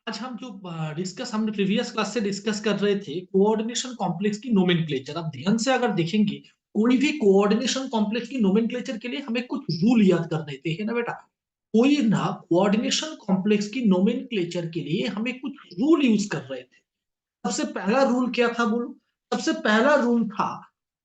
आज हम जो डिस्कस हमने प्रीवियस क्लास से डिस्कस कर रहे थे कोऑर्डिनेशन कॉम्प्लेक्स की नोमेनक्लेचर। आप ध्यान से अगर देखेंगे, कोई भी कोऑर्डिनेशन कॉम्प्लेक्स की नोमेनक्लेचर के लिए हमें कुछ रूल याद करने थे, है ना बेटा। कोई ना कोऑर्डिनेशन कॉम्प्लेक्स की नोमेनक्लेचर के लिए हमें कुछ रूल यूज कर रहे थे। सबसे पहला रूल क्या था बोलो? सबसे पहला रूल था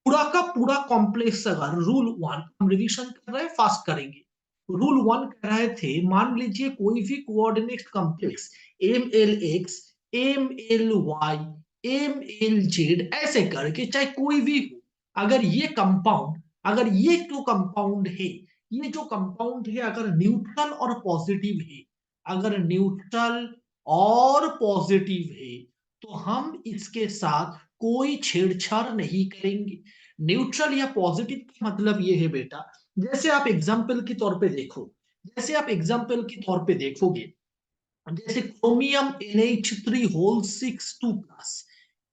पूरा का पूरा कॉम्प्लेक्स। अगर रूल वन हम रिवीजन कर रहे हैं, फास्ट करेंगे। रूल वन कह रहे थे, मान लीजिए कोई भी coordinate complex M L X, M L Y, M L Z ऐसे करके चाहे कोई भी हो, अगर ये कंपाउंड, अगर ये जो कंपाउंड है, ये जो कंपाउंड है अगर न्यूट्रल और पॉजिटिव है, अगर न्यूट्रल और पॉजिटिव है, तो हम इसके साथ कोई छेड़छाड़ नहीं करेंगे। न्यूट्रल या पॉजिटिव का मतलब ये है बेटा, जैसे आप एग्जाम्पल के तौर पे देखो, जैसे आप एग्जाम्पल के तौर पे देखोगे, जैसे क्रोमियम NH3 होल 6 2+,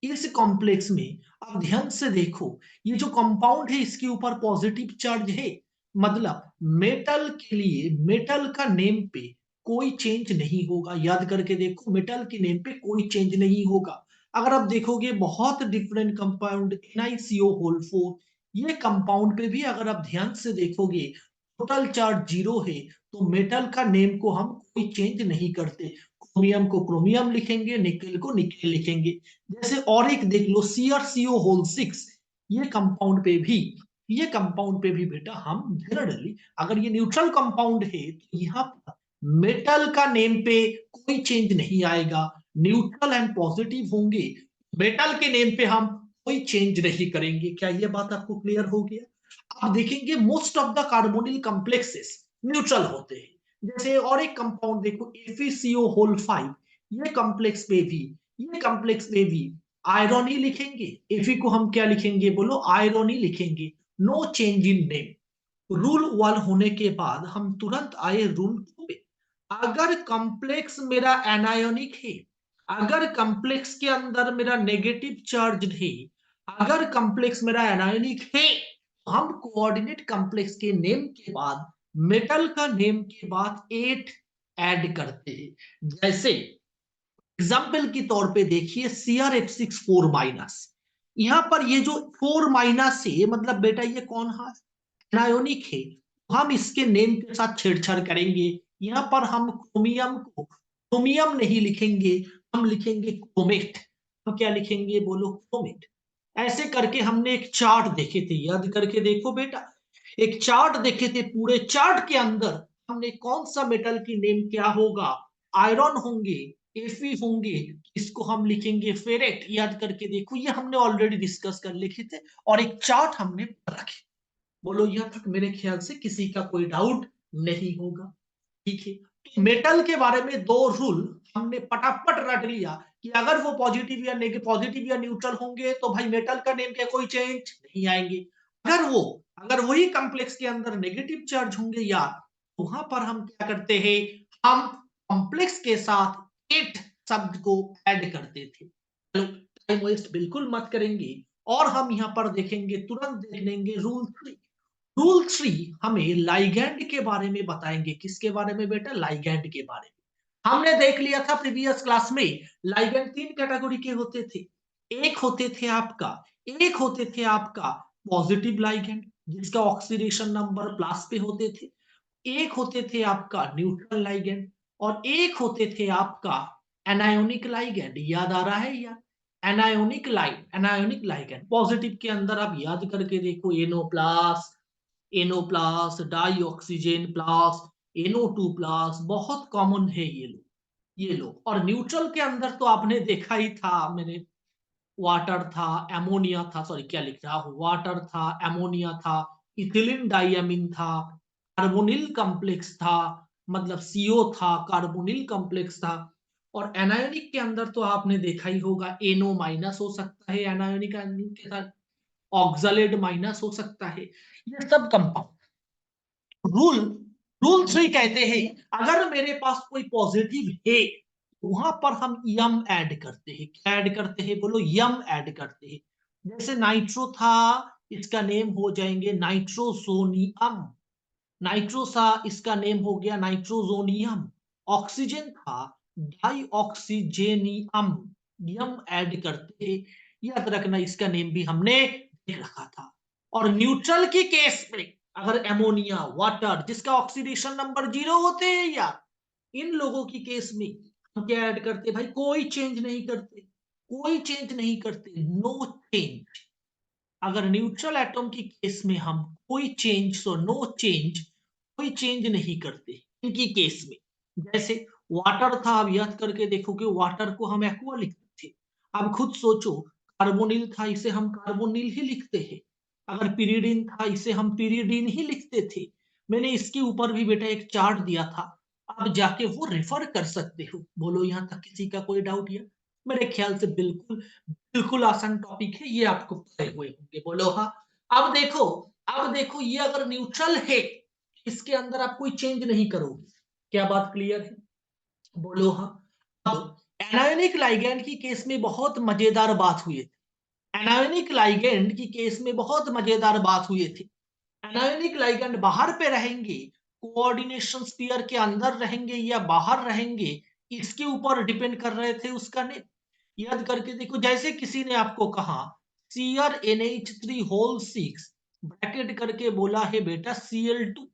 इस कॉम्प्लेक्स में आप ध्यान से देखो, ये जो कंपाउंड है इसके ऊपर पॉजिटिव चार्ज है। मतलब मेटल के लिए मेटल का नेम पे कोई चेंज नहीं होगा। याद करके देखो, मेटल के नेम पे कोई चेंज नहीं होगा। अगर आप देखोगे बहुत डिफरेंट कंपाउंड NiCO होल 4, ये कंपाउंड पे भी अगर आप ध्यान से देखोगे टोटल चार्ज 0 है, तो मेटल का नेम को हम कोई चेंज नहीं करते। क्रोमियम को क्रोमियम लिखेंगे, निकेल को निकेल लिखेंगे। जैसे और एक देख लो CrCO होल 6, ये कंपाउंड पे भी, ये कंपाउंड पे भी बेटा हम जनरली, अगर ये न्यूट्रल कंपाउंड है तो यहाँ पर मेटल का नेम पे कोई चेंज नहीं आएगा। न्यूट्रल एंड पॉजिटिव होंगे, मेटल के नेम पे हम कोई चेंज नहीं करेंगे। क्या ये बात आपको क्लियर हो गया? आप देखेंगे most of the carbonyl complexes neutral होते हैं। जैसे और एक कंपाउंड देखो FeCO होल 5, ये कॉम्प्लेक्स पे भी, ये कॉम्प्लेक्स पे भी आयरन ही लिखेंगे। Fe को हम क्या लिखेंगे बोलो? आयरन ही लिखेंगे। No change in name. Rule one होने के बाद हम तुरंत आए रूल टू पे। अगर कॉम्प्लेक्स मेरा एनायोनिक है, अगर कॉम्प्लेक्स के अंदर मेरा नेगेटिव चार्ज है, अगर कॉम्प्लेक्स मेरा एनायोनिक है, हम कोऑर्डिनेट कॉम्प्लेक्स के नेम के बाद मेटल का नेम के बाद 8 ऐड करते हैं। जैसे एग्जाम्पल के तौर पे देखिए CrF6 4-, यहां पर ये जो 4- है, मतलब बेटा ये कौन है? एनायोनिक है। हम इसके नेम के साथ छेड़छाड़ करेंगे। यहां पर हम क्रोमियम को क्रोमियम नहीं लिखेंगे, हम लिखेंगे क्रोमेट। तो क्या लिखेंगे बोलो? क्रोमेट। ऐसे करके हमने एक चार्ट देखे थे, याद करके देखो बेटा। एक चार्ट देखे थे, पूरे चार्ट के अंदर हमने कौन सा मेटल की नेम क्या होगा? आयरन होंगे, Fe होंगे, इसको हम लिखेंगे फेरेट। याद करके देखो, ये हमने ऑलरेडी डिस्कस कर लिखे थे और एक चार्ट हमने रखे। बोलो यहाँ तक मेरे ख्याल से किसी का कोई डाउट नहीं होगा? ठीक है। तो मेटल के बारे में दो रूल हमने पटापट रट लिया कि अगर वो पॉजिटिव या नेगेटिव, पॉजिटिव या न्यूट्रल होंगे तो भाई मेटल का नेम के कोई चेंज नहीं आएंगे। अगर वो, अगर वही कॉम्प्लेक्स के अंदर नेगेटिव चार्ज होंगे यार, तो वहां पर हम क्या करते हैं? हम कॉम्प्लेक्स के साथ एट शब्द को ऐड करते थे। चलो, टाइम वेस्ट बिल्कुल मत करेंगे और हम यहाँ पर देखेंगे, तुरंत देख लेंगे रूल 3। रूल 3 हमें लाइगैंड के बारे में बताएंगे। किसके बारे में बेटा? लाइगैंड के बारे में। हमने देख लिया था प्रीवियस क्लास में, लाइगैंड 3 कैटेगरी के होते थे। एक होते थे आपका, एक होते थे आपका पॉजिटिव लाइगैंड, जिसका ऑक्सीडेशन नंबर प्लस पे होते थे। एक होते थे आपका न्यूट्रल लाइगैंड, और एक होते थे आपका एनायोनिक लाइगैंड। याद आ रहा है यार? एनायोनिक लाइगैंड पॉजिटिव के अंदर आप याद करके देखो, NO+, die oxygen plus, NO2+, बहुत कॉमन है ये लोग, ये लोग। और न्यूट्रल के अंदर तो आपने देखा ही था, मैंने वाटर था, एमोनिया था, सॉरी क्या लिख रहा हूं, वाटर था, एमोनिया था, इथिलीन डाइअमीन था, कार्बोनिल कॉम्प्लेक्स था, मतलब CO था, कार्बोनिल कॉम्प्लेक्स था। और एनायोनिक के अंदर तो आपने देखा ही होगा, NO- हो सकता है एनायोनिक आयन के साथ, ऑक्सालेट माइनस हो सकता है, ये सब कंपाउंड। रूल रूल 3 कहते हैं, अगर मेरे पास कोई पॉजिटिव है, वहां पर हम यम ऐड करते हैं। क्या ऐड करते हैं बोलो? यम ऐड करते हैं। जैसे नाइट्रो था, इसका नेम हो जाएंगे नाइट्रोसोनियम। नाइट्रोसा, इसका नेम हो गया नाइट्रोजोनियम। ऑक्सीजन था, डाइऑक्सीजेनियम यम ऐड करते हैं। याद रखना इसका नेम भी हमने देख रखा था। और न्यूट्रल के केस में अगर एमोनिया, वाटर जिसका ऑक्सीडेशन नंबर 0 होते हैं यार, इन लोगों की केस में हम क्या ऐड करते भाई? कोई चेंज नहीं करते, कोई चेंज नहीं करते, नो चेंज। अगर न्यूट्रल एटम की केस में हम कोई चेंज, सो नो चेंज, कोई चेंज नहीं करते इनकी केस में। जैसे वाटर था, अब याद करके देखो कि वाटर को हम एक्वा लिखते थे। अब खुद सोचो, कार्बोनिल था, इसे हम कार्बोनिल ही लिखते हैं। अगर पिरीडिन था, इसे हम पिरीडिन ही लिखते थे। मैंने इसके ऊपर भी बेटा एक चार्ट दिया था, आप जाके वो रेफर कर सकते हो। बोलो यहां तक किसी का कोई डाउट? या मेरे ख्याल से बिल्कुल बिल्कुल आसान टॉपिक है, ये आपको पढ़े हुए होंगे। बोलो हाँ। अब देखो, अब देखो, ये अगर न्यूट्रल है, इसके अंदर आप कोई चेंज नहीं करोगे। क्या बात क्लियर है? बोलो हाँ। अब एनायोनिक लाइगैंड की केस में बहुत मजेदार बात हुई थी। एनायोनिक लाइगैंड की केस में बहुत मजेदार बात हुई थी। एनायोनिक लाइगैंड बाहर पे रहेंगे, कोऑर्डिनेशन स्फीयर के अंदर रहेंगे या बाहर रहेंगे, इसके ऊपर डिपेंड कर रहे थे उसका नेम। याद करके देखो, जैसे किसी ने आपको कहा CrNH3 होल 6 ब्रैकेट करके बोला है बेटा Cl2,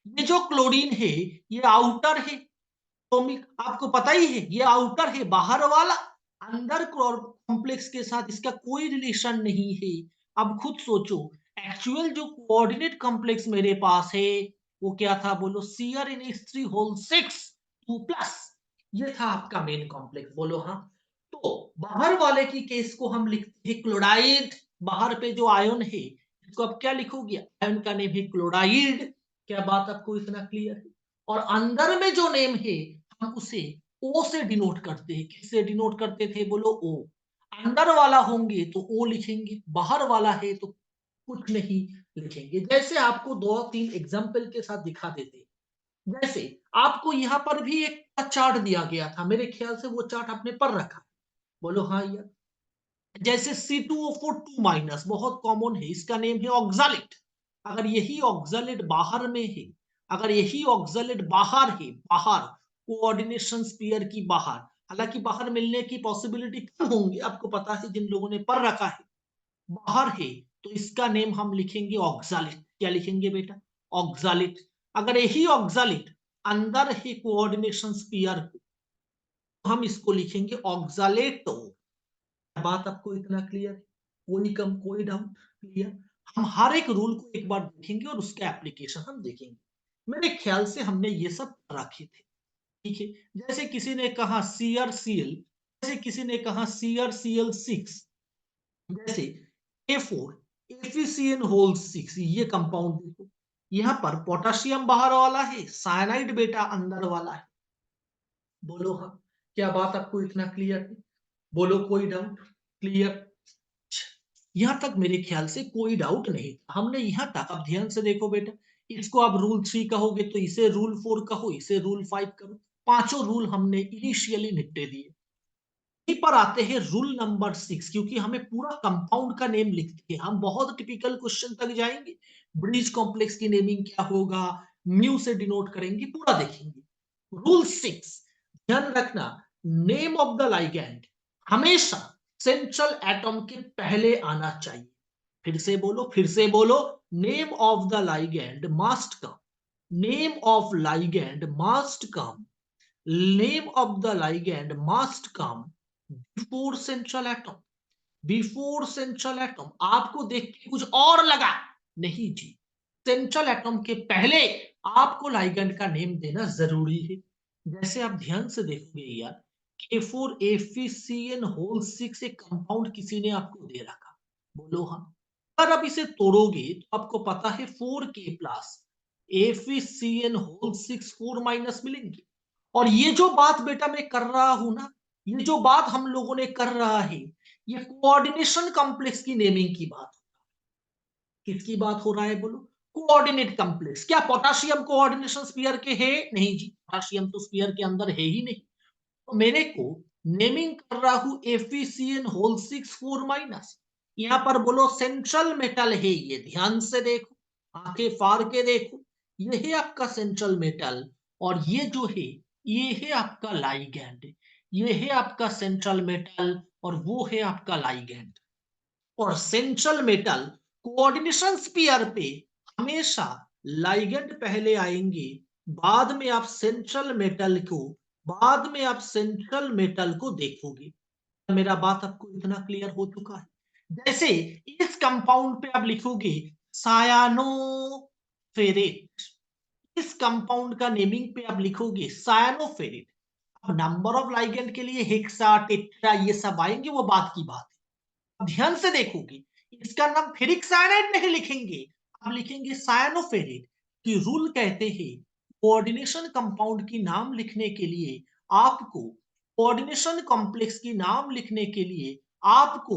ये जो क्लोरीन है ये आउटर है, एटॉमिक आपको पता ही है, ये आउटर है, बाहर वाला। अंदर कॉम्प्लेक्स के साथ इसका कोई रिलेशन नहीं है। अब खुद सोचो, एक्चुअल जो कोऑर्डिनेट कॉम्प्लेक्स मेरे पास है वो क्या था? बोलो CrNH3 होल 6 2+, ये था आपका मेन कॉम्प्लेक्स। बोलो हाँ। तो बाहर वाले की केस को हम लिखते हैं क्लोराइड। बाहर पे जो आयन है इसको आप क्या लिखोगे? आयन का नेम है क्लोराइड। क्या बात आपको इतना क्लियर है? और अंदर में जो नेम है हम उसे ओ से डिनोट करते हैं। किससे डिनोट करते थे? बोलो ओ। अंदर वाला होंगे तो ओ लिखेंगे, बाहर वाला है तो कुछ नहीं लिखेंगे। जैसे आपको 2-3 एग्जांपल के साथ दिखा देते। जैसे आपको यहाँ पर भी एक चार्ट दिया गया था, मेरे ख्याल से वो चार्ट आपने पढ़ रखा। बोलो हाँ यार। जैसे C2O4 2- बहुत कॉमन है, इसका नेम है ऑक्सालेट। अगर यही ऑक्सालेट बाहर में है, अगर यही ऑक्सालेट बाहर है, बाहर कोऑर्डिनेशन स्फीयर की बाहर, हालांकि बाहर मिलने की पॉसिबिलिटी कम होंगी, आपको पता है जिन लोगों ने पढ़ रखा है। बाहर है तो इसका नेम हम लिखेंगे ऑक्सालेट। क्या लिखेंगे बेटा? ऑक्सालेट। अगर यही ऑक्सालेट अंदर है कोऑर्डिनेशन स्फीयर को, तो हम इसको लिखेंगे ऑक्सालेटो। बात आपको इतना क्लियर है? कोई कम कोई डाउट? क्लियर? हम हर एक रूल को एक बार देखेंगे और उसका एप्लीकेशन हम देखेंगे। मेरे ख्याल से हमने ये सब रखे थे। ठीक है। जैसे किसी ने कहा CrCl, जैसे किसी ने कहा CrCl6, जैसे A4 AgCN होल 6, ये कंपाउंड देखो, यहाँ पर पोटेशियम बाहर वाला है, साइनाइड बेटा अंदर वाला है। बोलो हाँ। क्या बात आपको इतना क्लियर है? बोलो कोई डाउट? क्लियर? यहां तक मेरे ख्याल से कोई डाउट नहीं। हमने यहां तक, अब ध्यान से देखो बेटा, इसको आप रूल 3 कहोगे तो इसे रूल 4 कहो, इसे रूल 5 करो। पांचों रूल हमने इनिशियली निपटे दिए। यहीं पर आते हैं रूल नंबर 6, क्योंकि हमें पूरा कंपाउंड का नेम लिखते हैं हम। बहुत टिपिकल क्वेश्चन तक जाएंगे, ब्रिज कॉम्प्लेक्स की नेमिंग क्या होगा, म्यू से डिनोट करेंगे, पूरा देखेंगे। रूल 6, ध्यान रखना, नेम ऑफ द लाइगैंड हमेशा सेंट्रल एटम के पहले आना चाहिए। फिर से बोलो, फिर से बोलो, name of the ligand must come, name of ligand must come, name of the ligand must come before central atom. Before central atom आपको देख के कुछ और लगा? नहीं जी, सेंट्रल एटम के पहले आपको लाइगैंड का नेम देना जरूरी है। जैसे आप ध्यान से देखोगे यार, K4FeCN होल 6 एक कंपाउंड किसी ने आपको दे रखा। बोलो हाँ। अगर आप इसे तोड़ोगे तो आपको पता है 4K+FeCN होल 6 4- मिलेंगे। और ये जो बात बेटा मैं कर रहा हूं ना, ये जो बात हम लोगों ने कर रहा है, ये कोऑर्डिनेशन कॉम्प्लेक्स की नेमिंग की बात। किसकी बात हो रहा है? बोलो, कोऑर्डिनेट कॉम्प्लेक्स। क्या पोटेशियम कोऑर्डिनेशन स्फीयर के है? नहीं जी, पोटेशियम तो स्फीयर के अंदर है ही नहीं। तो मेरे को नेमिंग कर रहा हूं FeCN होल 6 4-। यहां पर बोलो सेंट्रल मेटल है ये, ध्यान से देखो, आंखें फाड़ के देखो, ये है आपका सेंट्रल मेटल। और ये जो है ये है आपका लाइगैंड, ये है आपका सेंट्रल मेटल और वो है आपका लाइगैंड। और सेंट्रल मेटल कोऑर्डिनेशन स्पीयर पे हमेशा लाइगैंड पहले आएंगे, बाद में आप सेंट्रल मेटल को बाद में आप सेंट्रल मेटल को देखोगे। मेरा बात आपको इतना क्लियर हो चुका है? जैसे इस कंपाउंड पे आप लिखोगे सायानोफेरेट, इस कंपाउंड का नेमिंग पे आप लिखोगे सायानोफेरेट। अब नंबर ऑफ लाइगेंड के लिए हेक्सा टेट्रा ये सब आएंगे, वो बात की बात है। ध्यान से देखोगे, इसका नाम फेरिक साइनाइड नहीं लिखेंगे, आप लिखेंगे सायानोफेरेट। कि रूल कहते हैं कोऑर्डिनेशन कंपाउंड की नाम लिखने के लिए आपको कोऑर्डिनेशन कॉम्प्लेक्स की नाम लिखने के लिए आपको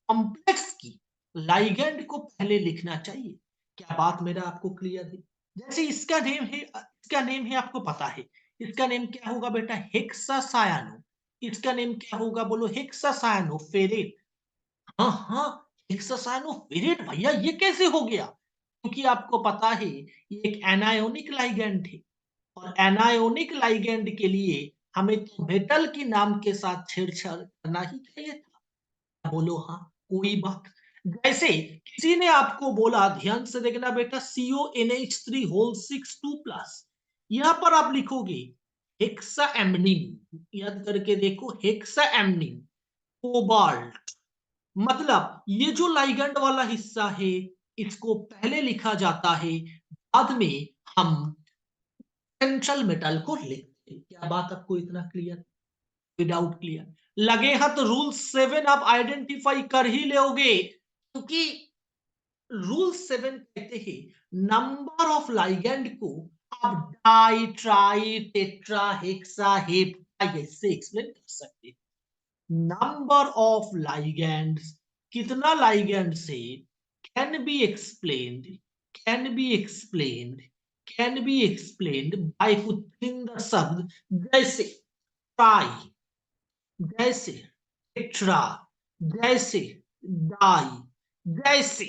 कॉम्प्लेक्स की लाइगेंड को पहले लिखना चाहिए। क्या बात मेरा आपको क्लियर है? जैसे इसका नेम है आपको पता है, इसका नेम क्या होगा बेटा? हेक्सासायानो। इसका नेम क्या होगा बोलो? हेक्सासायानो फेरेट। हाँ हाँ, हेक्सासायानोफेरेट भैया, ये कैसे हो गया? क्योंकि आपको पता है ये एक एनायोनिक लाइगैंड है, और एनायोनिक लाइगैंड के लिए हमें तो मेटल की नाम के साथ छेड़छाड़ करना ही चाहिए था। बोलो हाँ, कोई बात। जैसे किसी ने आपको बोला, ध्यान से देखना बेटा, CONH3 होल 6 2 प्लस, यहां पर आप लिखोगे हेक्साएमनिन। याद करके देखो, हेक्साएमनिन कोबाल्ट। मतलब ये जो लाइगैंड वाला हिस्सा है, इसको पहले लिखा जाता है, बाद में हम सेंट्रल मेटल को लिखते हैं। क्या बात आपको इतना क्लियर? विदाउट क्लियर लगे हाथ रूल 7 आप आइडेंटिफाई कर ही लोगे, क्योंकि रूल 7 कहते हैं नंबर ऑफ लाइगैंड को आप di tri tetra hexa hepta ऐसे एक्सप्लेन कर सकते हैं। नंबर ऑफ लाइगैंड्स, कितना लाइगैंड से, can be explained can be explained can be explained by putting the शब्द जैसे ट्राई, जैसे टेट्रा, जैसे डाई, जैसे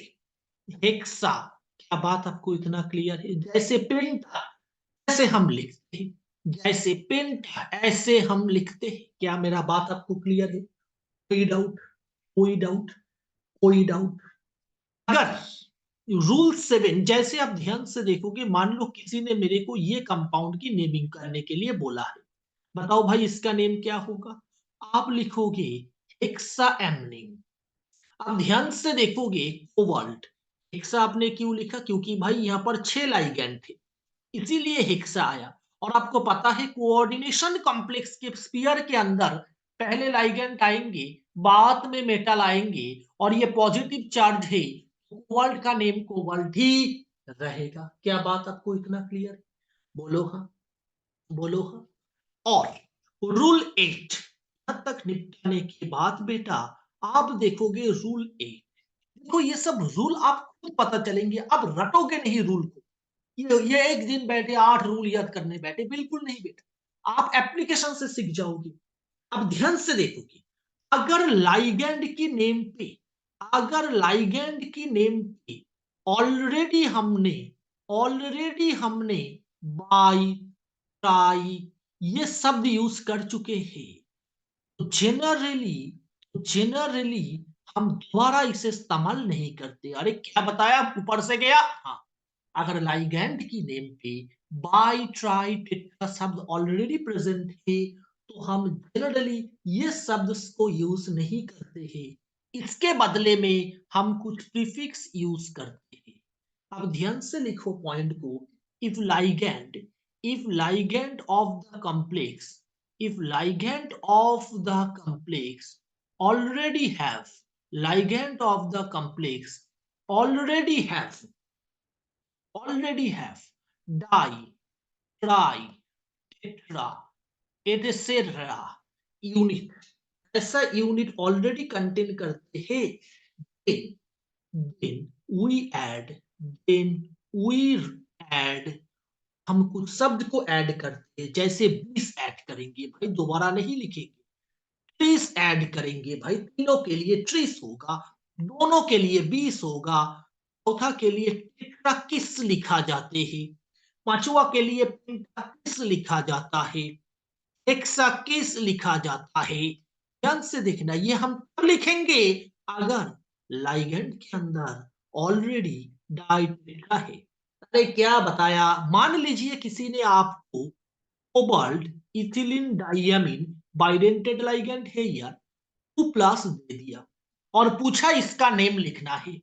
हेक्सा। क्या बात आपको इतना क्लियर है? जैसे पेंटा ऐसे हम लिखते हैं, जैसे पेंटा ऐसे हम लिखते हैं। क्या मेरा बात आपको क्लियर है? कोई डाउट? कोई डाउट? कोई डाउट? अगर रूल 7 जैसे आप ध्यान से देखोगे, मान लो किसी ने मेरे को ये कंपाउंड की नेमिंग करने के लिए बोला है, बताओ भाई इसका नेम क्या होगा? आप लिखोगे हेक्साएमनिन। अब ध्यान से देखोगे कोबाल्ट, हेक्सा आपने क्यों लिखा? क्योंकि भाई यहां पर 6 लाइगैंड थे, इसीलिए हेक्सा आया। और आपको पता है कोऑर्डिनेशन कॉम्प्लेक्स के स्पीयर के अंदर पहले लाइगैंड आएंगे, बाद में मेटल आएंगे, और ये पॉजिटिव चार्ज है, कोबाल्ट का नेम कोबाल्ट ही रहेगा। क्या बात आपको इतना क्लियर? बोलो हाँ, बोलो हाँ। और रूल 8 यहां तक निपटाने के बाद बेटा आप देखोगे रूल 8। देखो ये सब रूल आप खुद पता चलेंगे, आप रटोगे नहीं रूल को। ये एक दिन बैठे 8 रूल याद करने बैठे, बिल्कुल नहीं बेटा, आप एप्लीकेशन से सीख जाओगे। अब ध्यान से देखोगे, अगर लाइगैंड की नेम पे अगर लाइगैंड की नेम पे ऑलरेडी हमने ऑलरेडी बाई ट्राई ये शब्द यूज कर चुके हैं, तो जेनरली हम दोबारा इसे इस्तेमाल नहीं करते। अरे क्या बताया, ऊपर से गया। हाँ, अगर लाइगैंड की नेम पे बाई ट्राई टेट्रा शब्द ऑलरेडी प्रेजेंट है, तो हम जनरली ये शब्द को यूज नहीं करते हैं, इसके बदले में हम कुछ प्रीफिक्स यूज करते हैं। अब ध्यान से लिखो पॉइंट को। If ligand if ligand of the complex if ligand of the complex already have ligand of the complex already have di tri tetra etc unit, ऐसा यूनिट ऑलरेडी कंटेन करते हैं, then then we add then we add हम कुछ शब्द को add करते हैं, जैसे 20 ऐड करेंगे भाई, दोबारा नहीं लिखेंगे। 30 ऐड करेंगे भाई, तीनों के लिए 30 होगा, दोनों के लिए 20 होगा, चौथा के लिए टेट्राकिस लिखा जाते हैं, पांचवा के लिए पेंटाकिस लिखा जाता है, हेक्साकिस लिखा जाता है। ध्यान से देखना, ये हम तब लिखेंगे अगर लाइगेंड के अंदर ऑलरेडी डाइट लिखा है। अरे क्या बताया, मान लीजिए किसी ने आपको कोबाल्ट इथिलीन डाइयामीन बाइडेंटेड लाइगेंड है या 2+ दे दिया और पूछा इसका नेम लिखना है।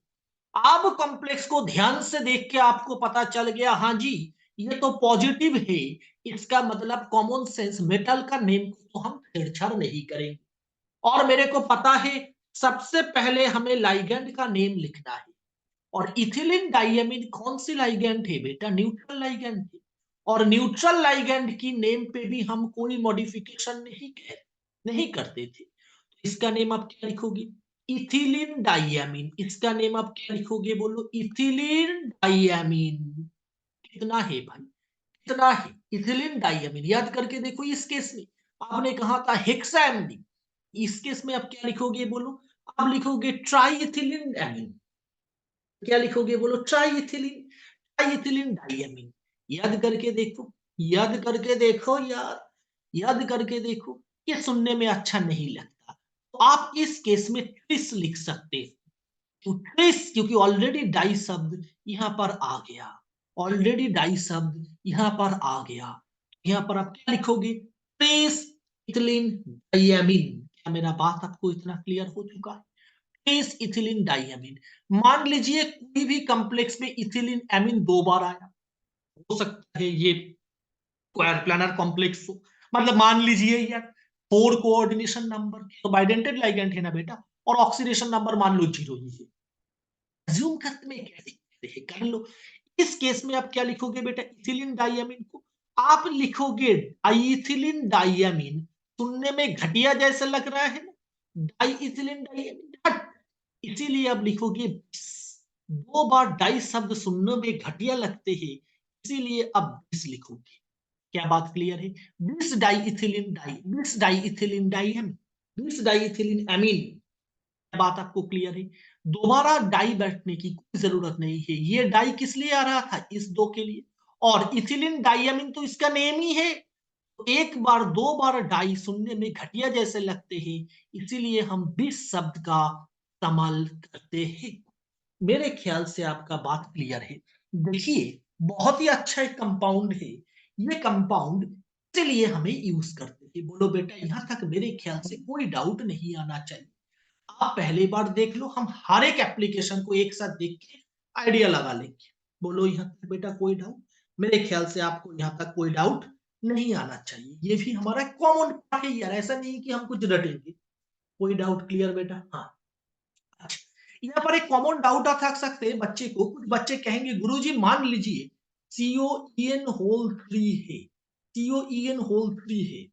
अब कॉम्प्लेक्स को ध्यान से देख के आपको पता चल गया, हाँ जी ये तो पॉजिटिव है, इसका मतलब कॉमन सेंस मेटल का नेम को तो हम छेड़छाड़ नहीं करेंगे। और मेरे को पता है सबसे पहले हमें लाइगेंड का नेम लिखना है। और इथिलीन डाइयामीन कौन सी लाइगेंड है बेटा, न्यूट्रल लाइगेंड है। और न्यूट्रल लाइगेंड की नेम पे भी हम कोई मॉडिफिकेशन नहीं करते थे। इसका नेम आप क्या लिखोगे, इथिलीन डाइयामीन। इसका नेम आप क्या लिखोगे, बोलो इथिलीन डाइयामीन। कितना है भाई, कितना है इथिलीन डाइयामीन, याद करके देखो। इस केस में आपने कहा था हेक्साएमिन, इस केस में आप क्या लिखोगे, बोलो आप लिखोगे ट्राई इथिलीन एमिन। क्या लिखोगे, बोलो ट्राई इथिलीन डाइयामीन। याद करके देखो, याद करके देखो यार, याद करके देखो। ये सुनने में अच्छा नहीं लगता, तो आप इस केस में ट्रिस लिख सकते हो। तो ट्रेस, क्योंकि ऑलरेडी डाई शब्द यहां पर आ गया, ऑलरेडी डाई शब्द यहां पर आ गया। यहां पर आप क्या लिखोगे, ट्रेस इथिलीन डाइयामीन। क्या मेरा बात आपको इतना क्लियर हो चुका है, ट्रेस इथिलीन डाइयामीन। मान लीजिए कोई भी कॉम्प्लेक्स में इथिलीन एमीन 2 बार आया, हो सकता है ये स्क्वायर प्लानर कॉम्प्लेक्स हो। मतलब मान लीजिए यार 4 कोऑर्डिनेशन नंबर तो बाइडेंटेड लाइगेंड है ना बेटा, और ऑक्सीडेशन नंबर मान लो 0 ही है। अज्यूम करते में कैसे कर लो। इस केस में आप क्या लिखोगे बेटा, इथिलीन डाइयामीन को आप लिखोगे डाइइथिलीन डाइयामीन। सुनने में घटिया जैसा लग रहा है ना, डाइइथिलीन डाइयामीन, इसीलिए आप लिखोगे 20। 2 बार डाई शब्द सुनने में घटिया लगते हैं, इसीलिए अब 20 लिखोगे। क्या बात क्लियर है, 20 di ethylene diamine, 20 di ethylene amine. बात आपको क्लियर है। दोबारा डाई बैठने की कोई जरूरत नहीं है, ये डाई किस लिए आ रहा था, इस 2 के लिए। और इथिलीन डाइयामीन तो इसका नेम ही है। एक बार 2 बार डाई सुनने में घटिया जैसे लगते हैं, इसीलिए हम 20 शब्द का इस्तेमाल करते हैं। मेरे ख्याल से आपका बात क्लियर है। देखिए बहुत ही अच्छा एक कंपाउंड है, ये कंपाउंड इसलिए हमें यूज करते हैं। बोलो बेटा, यहां तक मेरे ख्याल से कोई डाउट नहीं आना चाहिए। आप पहली बार देख लो, हम हर एक एप्लीकेशन को एक साथ देख के आइडिया लगा लेंगे। बोलो यहाँ तक बेटा कोई डाउट, मेरे ख्याल से आपको यहाँ तक कोई डाउट नहीं आना चाहिए। ये भी हमारा कॉमन पार्ट है यार, ऐसा नहीं कि हम कुछ रटेंगे। कोई डाउट क्लियर बेटा, हाँ। अच्छा, यहाँ पर एक कॉमन डाउट आ सकते हैं बच्चे को, कुछ बच्चे कहेंगे गुरुजी मान लीजिए COEN3 है, COEN3 है।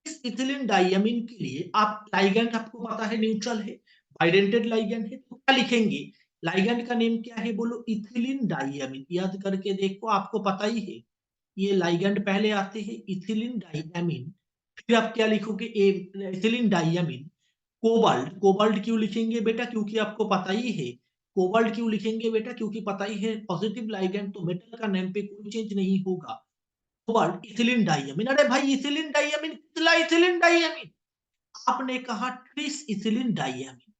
इस इथिलीन डाइयामीन के लिए आप लाइगेंड आपको पता है न्यूट्रल है, बाइडेंटेड लाइगेंड है, तो क्या लिखेंगे, लाइगेंड का नेम क्या है, बोलो इथिलीन डाइयामीन। याद करके देखो, आपको पता ही है ये लाइगेंड पहले आते हैं इथिलीन डाइयामीन, फिर आप क्या लिखोगे, इथिलीन डाइयामीन। कोबाल्ट, कोबाल्ट क्यों लिखेंगे बेटा, क्योंकि आपको पता ही है। कोबाल्ट क्यों लिखेंगे बेटा, क्योंकि पता ही है पॉजिटिव लाइगेंड तो मेटल का नेम पे कोई चेंज नहीं होगा। कोबाल्ट इथिलीन डाइयामीन, अरे भाई इथिलीन डाइयामीन, कितला इथिलीन डाइयामीन, आपने कहा ट्रिस इथिलीन डाइयामीन,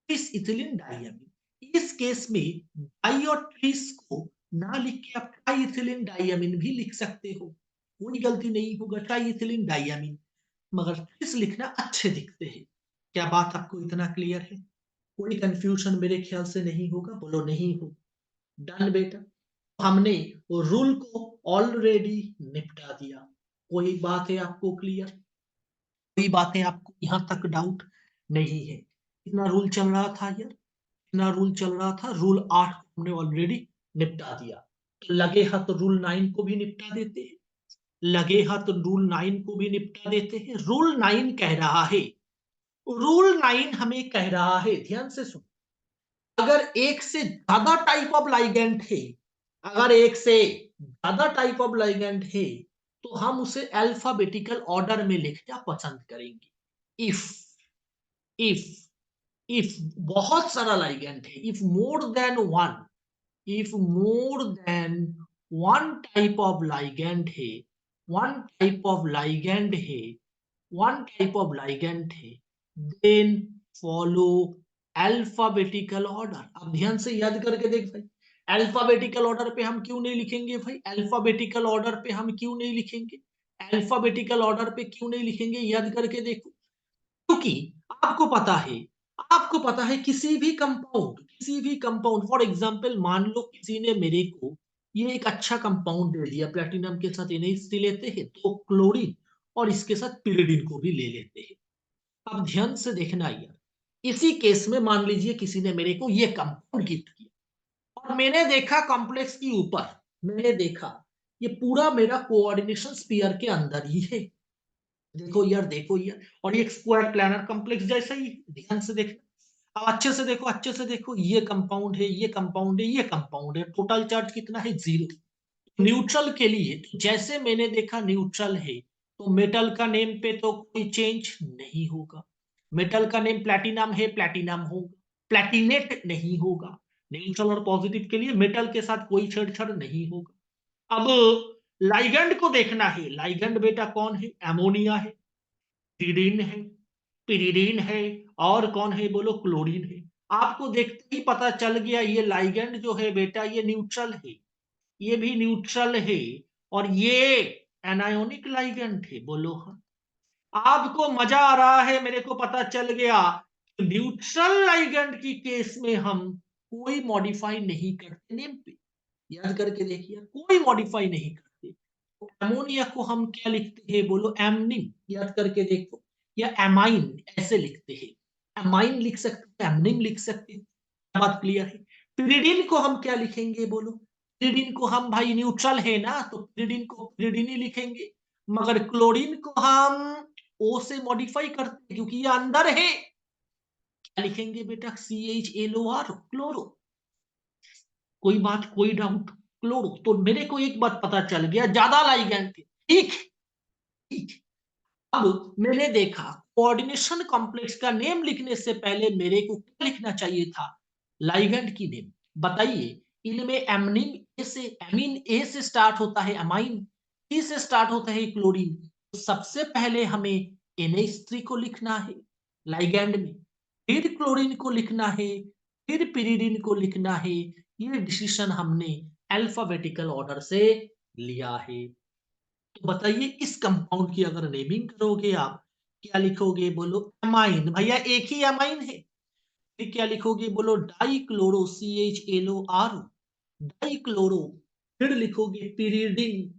ट्रिस इथिलीन डाइयामीन। इस केस में डाई और ट्रिस को ना लिख के आप ट्राई इथिलीन डाइयामीन भी लिख सकते हो, कोई गलती नहीं होगा, ट्राई इथिलीन डाइयामीन। मगर ट्रिस लिखना अच्छे दिखते हैं। क्या बात आपको इतना क्लियर है, कोई कंफ्यूजन मेरे ख्याल से नहीं होगा, बोलो नहीं हो। डन बेटा, हमने रूल को ऑलरेडी निपटा दिया। कोई बात है आपको क्लियर, कोई बातें आपको यहां तक डाउट नहीं है। कितना रूल चल रहा था यार, कितना रूल चल रहा था, रूल 8 को हमने ऑलरेडी निपटा दिया। तो लगे हाथ रूल 9 को भी निपटा देते हैं, लगे हाथ रूल 9 को भी निपटा देते हैं। रूल 9 कह रहा है, रूल 9 हमें कह रहा है, ध्यान से सुन, अगर एक से ज्यादा टाइप ऑफ लाइगेंड है, अगर एक से ज्यादा टाइप ऑफ लाइगेंड है, तो हम उसे अल्फाबेटिकल ऑर्डर में लिखना पसंद करेंगे। इफ इफ बहुत सारा लाइगेंड है, if more than one, if more than one type of ligand है, वन टाइप ऑफ लाइगैंड है, वन टाइप ऑफ लाइगैंड है, देन फॉलो अल्फाबेटिकल ऑर्डर। अब ध्यान से याद करके देख भाई, अल्फाबेटिकल ऑर्डर पे हम क्यों नहीं लिखेंगे भाई, अल्फाबेटिकल ऑर्डर पे हम क्यों नहीं लिखेंगे, अल्फाबेटिकल ऑर्डर पे क्यों नहीं लिखेंगे, याद करके देखो। क्योंकि आपको पता है, आपको पता है किसी भी कंपाउंड फॉर एग्जांपल मान लो किसी ने मेरे को ये एक अच्छा कंपाउंड दे दिया, प्लेटिनम के साथ NH3 लेते हैं तो क्लोरीन और इसके साथ पिरिडिन को भी ले लेते हैं। अब ध्यान से देखना यार, इसी केस में मान लीजिए किसी ने मेरे को ये कंपाउंड गिफ्ट किया और मैंने देखा कॉम्प्लेक्स के ऊपर, मैंने देखा ये पूरा मेरा कोऑर्डिनेशन स्फीयर के अंदर ही है। देखो यार, देखो यार, और ये स्क्वायर प्लानर कॉम्प्लेक्स जैसा ही है। ध्यान से देखना, अब अच्छे से देखो, अच्छे से देखो, ये कंपाउंड है, ये कंपाउंड है, ये कंपाउंड है, टोटल चार्ज कितना है, 0। न्यूट्रल के लिए तो जैसे मैंने देखा न्यूट्रल है, तो मेटल का नेम पे तो कोई चेंज नहीं होगा। मेटल का नेम प्लैटिनम है, प्लैटिनम होगा, प्लैटिनेट नहीं होगा। न्यूट्रल और पॉजिटिव के लिए मेटल के साथ कोई छेड़छाड़ नहीं होगा। अब लाइगैंड को देखना है, लाइगैंड बेटा कौन है, एमोनिया है, पिरीडीन है, पिरीडीन है, और कौन है बोलो, क्लोरीन है। आपको देखते ही पता चल गया ये लाइगैंड जो है बेटा ये न्यूट्रल है, ये भी न्यूट्रल है, और ये एनायोनिक लाइगैंड है, बोलो हाँ। आपको मजा आ रहा है, मेरे को पता चल गया न्यूट्रल लाइगैंड की केस में हम कोई मॉडिफाई नहीं करते नेम पे। याद करके देखिए, कोई मॉडिफाई नहीं करते। तो अमोनिया को हम क्या लिखते हैं बोलो, एमनिन। याद करके देखो, या एमाइन ऐसे लिखते हैं, एमाइन लिख सकते हैं, एमनिन लिख सकते हैं। बात क्लियर है। पिरिडिन को हम क्या लिखेंगे बोलो, पिरिडिन को हम भाई न्यूट्रल है ना, तो पिरिडिन को पिरिडिन ही लिखेंगे। मगर क्लोरीन को हम ओ से मॉडिफाई करते हैं क्योंकि ये अंदर है, क्या लिखेंगे बेटा, CHLOR, क्लोरो। कोई बात, कोई डाउट, क्लोरो। तो मेरे को एक बात पता चल गया, ज्यादा लाइगैंड थे, ठीक, ठीक। अब मैंने देखा कोऑर्डिनेशन कॉम्प्लेक्स का नेम लिखने से पहले मेरे को क्या लिखना चाहिए था, लाइगैंड की नेम। बताइए, इनमें एमनिन ए से, एमीन ए से स्टार्ट होता है, अमाइन ई से स्टार्ट होता है क्लोरीन। तो सबसे पहले हमें NH3 को लिखना है लाइगैंड में, फिर क्लोरीन को लिखना है, फिर पिरिडिन को लिखना है। ये डिसीजन हमने अल्फाबेटिकल ऑर्डर से लिया है। तो बताइए इस कंपाउंड की अगर नेमिंग करोगे आप, क्या लिखोगे बोलो, एमाइन, भैया एक ही एमाइन है। फिर क्या लिखोगे बोलो, डाइक्लोरो, CHLOR, डाइक्लोरो। फिर लिखोगे पिरिडिन,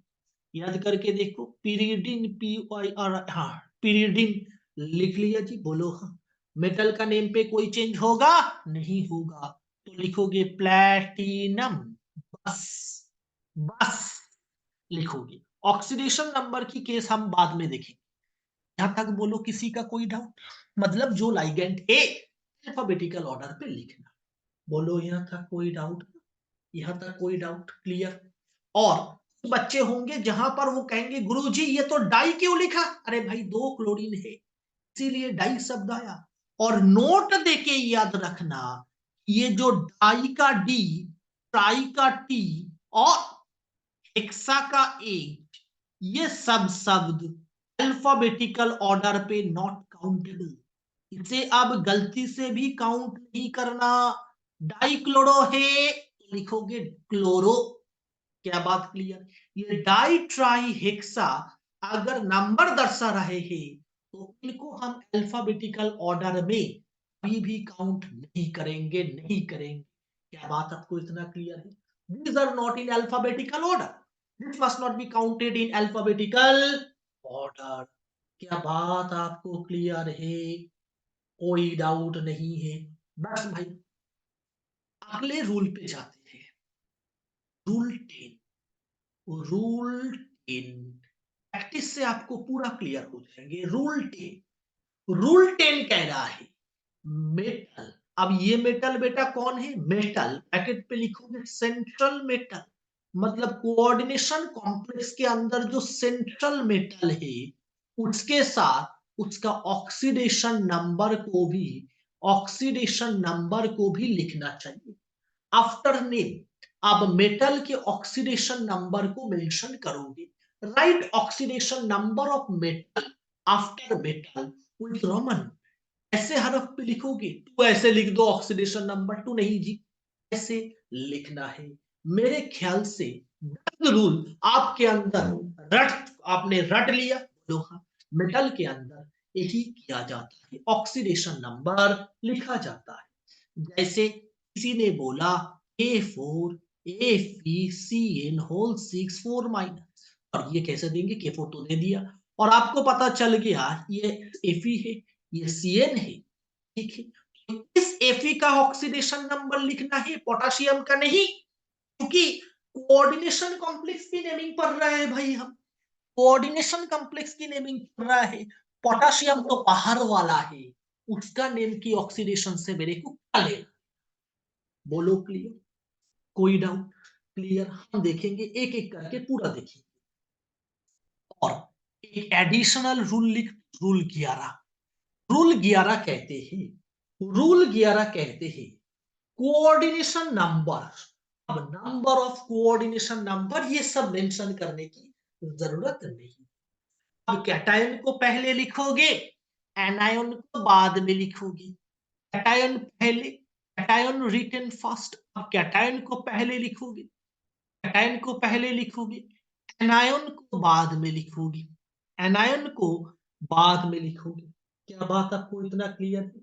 याद करके देखो, पिरिडिन, PYR, हाँ, पिरिडिन लिख लिया जी, बोलो हाँ। मेटल का नेम पे कोई चेंज होगा, नहीं होगा, तो लिखोगे प्लैटिनम, बस, बस लिखोगे। ऑक्सीडेशन नंबर की केस हम बाद में देखेंगे। यहां तक बोलो किसी का कोई डाउट, मतलब जो लाइगेंड है अल्फाबेटिकल ऑर्डर पे लिखना। बोलो यहाँ तक कोई डाउट, यहाँ तक कोई डाउट, क्लियर। और बच्चे होंगे जहां पर वो कहेंगे गुरुजी ये तो डाई क्यों लिखा, अरे भाई दो क्लोरीन है इसीलिए डाई शब्द आया। और नोट देके याद रखना, ये जो डाई का डी, ट्राई का टी, और हेक्सा का ए, ये सब शब्द अल्फाबेटिकल ऑर्डर पे नॉट काउंटेबल। इसे अब गलती से भी काउंट नहीं करना। डाइक्लोरो है तो लिखोगे क्लोरो। क्या बात क्लियर। ये डाई ट्राई हेक्सा अगर नंबर दर्शा रहे हैं तो इनको हम अल्फाबेटिकल ऑर्डर में कभी भी काउंट नहीं करेंगे, नहीं करेंगे। क्या बात आपको इतना क्लियर है, these are not in alphabetical order, this must not be counted in alphabetical order। क्या बात आपको क्लियर है, कोई डाउट नहीं है। बस भाई अगले रूल पे जाते हैं, रूल 10। रूल 10 प्रैक्टिस से आपको पूरा क्लियर हो जाएंगे। रूल 10, रूल 10 कह रहा है मेटल। अब ये मेटल बेटा कौन है, मेटल ब्रैकेट पे लिखोगे सेंट्रल मेटल, मतलब कोऑर्डिनेशन कॉम्प्लेक्स के अंदर जो सेंट्रल मेटल है उसके साथ उसका ऑक्सीडेशन नंबर को भी, ऑक्सीडेशन नंबर को भी लिखना चाहिए आफ्टर नेम। अब मेटल के ऑक्सीडेशन नंबर को मेंशन करोगे, right oxidation number of metal after metal with Roman. ऐसे हरफ पे लिखोगे तो ऐसे लिख दो ऑक्सीडेशन नंबर 2, नहीं जी, ऐसे लिखना है। मेरे ख्याल से रूल आपके अंदर आपने रट लिया। बोलो हाँ, मेटल के अंदर यही किया जाता है, ऑक्सीडेशन नंबर लिखा जाता है। जैसे किसी ने बोला K4 FeCN होल 6 4 माइनस, और ये कैसे देंगे, K4 तो दे दिया और आपको पता चल गया ये Fe है, ये Cn है, ठीक है। तो इस Fe का ऑक्सीडेशन नंबर लिखना है, पोटेशियम का नहीं, क्योंकि कोऑर्डिनेशन कॉम्प्लेक्स की नेमिंग पढ़ रहा है भाई, हम कोऑर्डिनेशन कॉम्प्लेक्स की नेमिंग पढ़ रहा है। पोटेशियम तो बाहर वाला है, उसका नेम की ऑक्सीडेशन से मेरे को क्या लेना। बोलो क्लियर, कोई डाउट? क्लियर, हम देखेंगे एक एक करके पूरा देखेंगे। और एक एडिशनल रूल लिख, रूल 11। रूल 11 कहते हैं, रूल 11 कहते हैं कोऑर्डिनेशन नंबर, अब नंबर ऑफ कोऑर्डिनेशन नंबर ये सब मेंशन करने की जरूरत नहीं। अब कैटायन को पहले लिखोगे, एनायन को बाद में लिखोगे। कैटायन पहले, कैटायन रिटन फर्स्ट, अब कैटायन को पहले लिखोगे, कैटायन को पहले लिखोगे, एनायन को बाद में लिखोगे, एनायन को बाद में लिखोगे। क्या बात आपको इतना क्लियर है?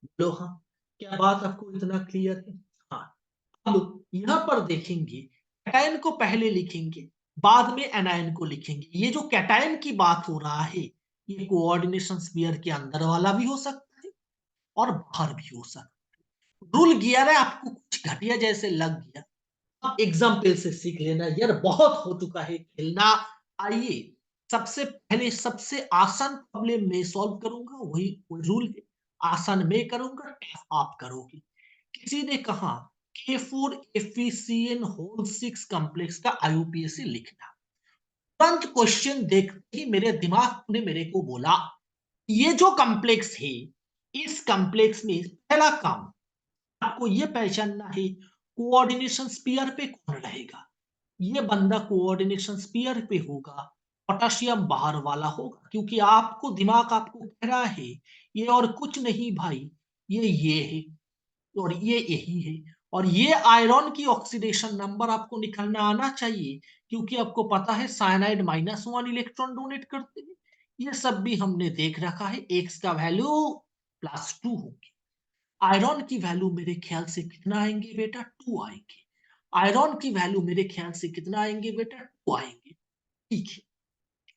बोलो हाँ, क्या बात आपको इतना क्लियर है? हाँ। अब यहां पर देखेंगे, कैटायन को पहले लिखेंगे, बाद में एनायन को लिखेंगे। ये जो कैटायन की बात हो रहा है, ये कोऑर्डिनेशन स्फीयर के अंदर वाला भी हो सकता है और बाहर भी हो सकता है। रूल 11 आपको कुछ घटिया जैसे लग गया, अब एग्जाम्पल से सीख लेना यार, बहुत हो चुका है खेलना। आइए, सबसे पहले सबसे आसान प्रॉब्लम में सॉल्व करूंगा, वही वही रूल है, आसान में करूंगा, आप करोगे। किसी ने कहा K4 FeCN होल 6 कॉम्प्लेक्स का IUPAC लिखना। तुरंत क्वेश्चन देखते ही मेरे दिमाग ने मेरे को बोला, ये जो कॉम्प्लेक्स है, इस कॉम्प्लेक्स में पहला काम आपको ये पहचानना है, कोऑर्डिनेशन स्पीयर पे कौन रहेगा। ये बंदा कोऑर्डिनेशन स्पीयर पे होगा, पोटेशियम बाहर वाला होगा, क्योंकि आपको दिमाग आपको कह रहा है ये और कुछ नहीं भाई, ये है और ये यही है। और ये आयरन की ऑक्सीडेशन नंबर आपको निकालना आना चाहिए, क्योंकि आपको पता है साइनाइड -1 इलेक्ट्रॉन डोनेट करते हैं। ये सब भी हमने देख रखा है, एक्स का वैल्यू +2 होगी। आयरन की वैल्यू मेरे ख्याल से कितना आएंगे बेटा, 2 आएंगे। आयरन की वैल्यू मेरे ख्याल से कितना आएंगे बेटा, 2 आएंगे, ठीक है।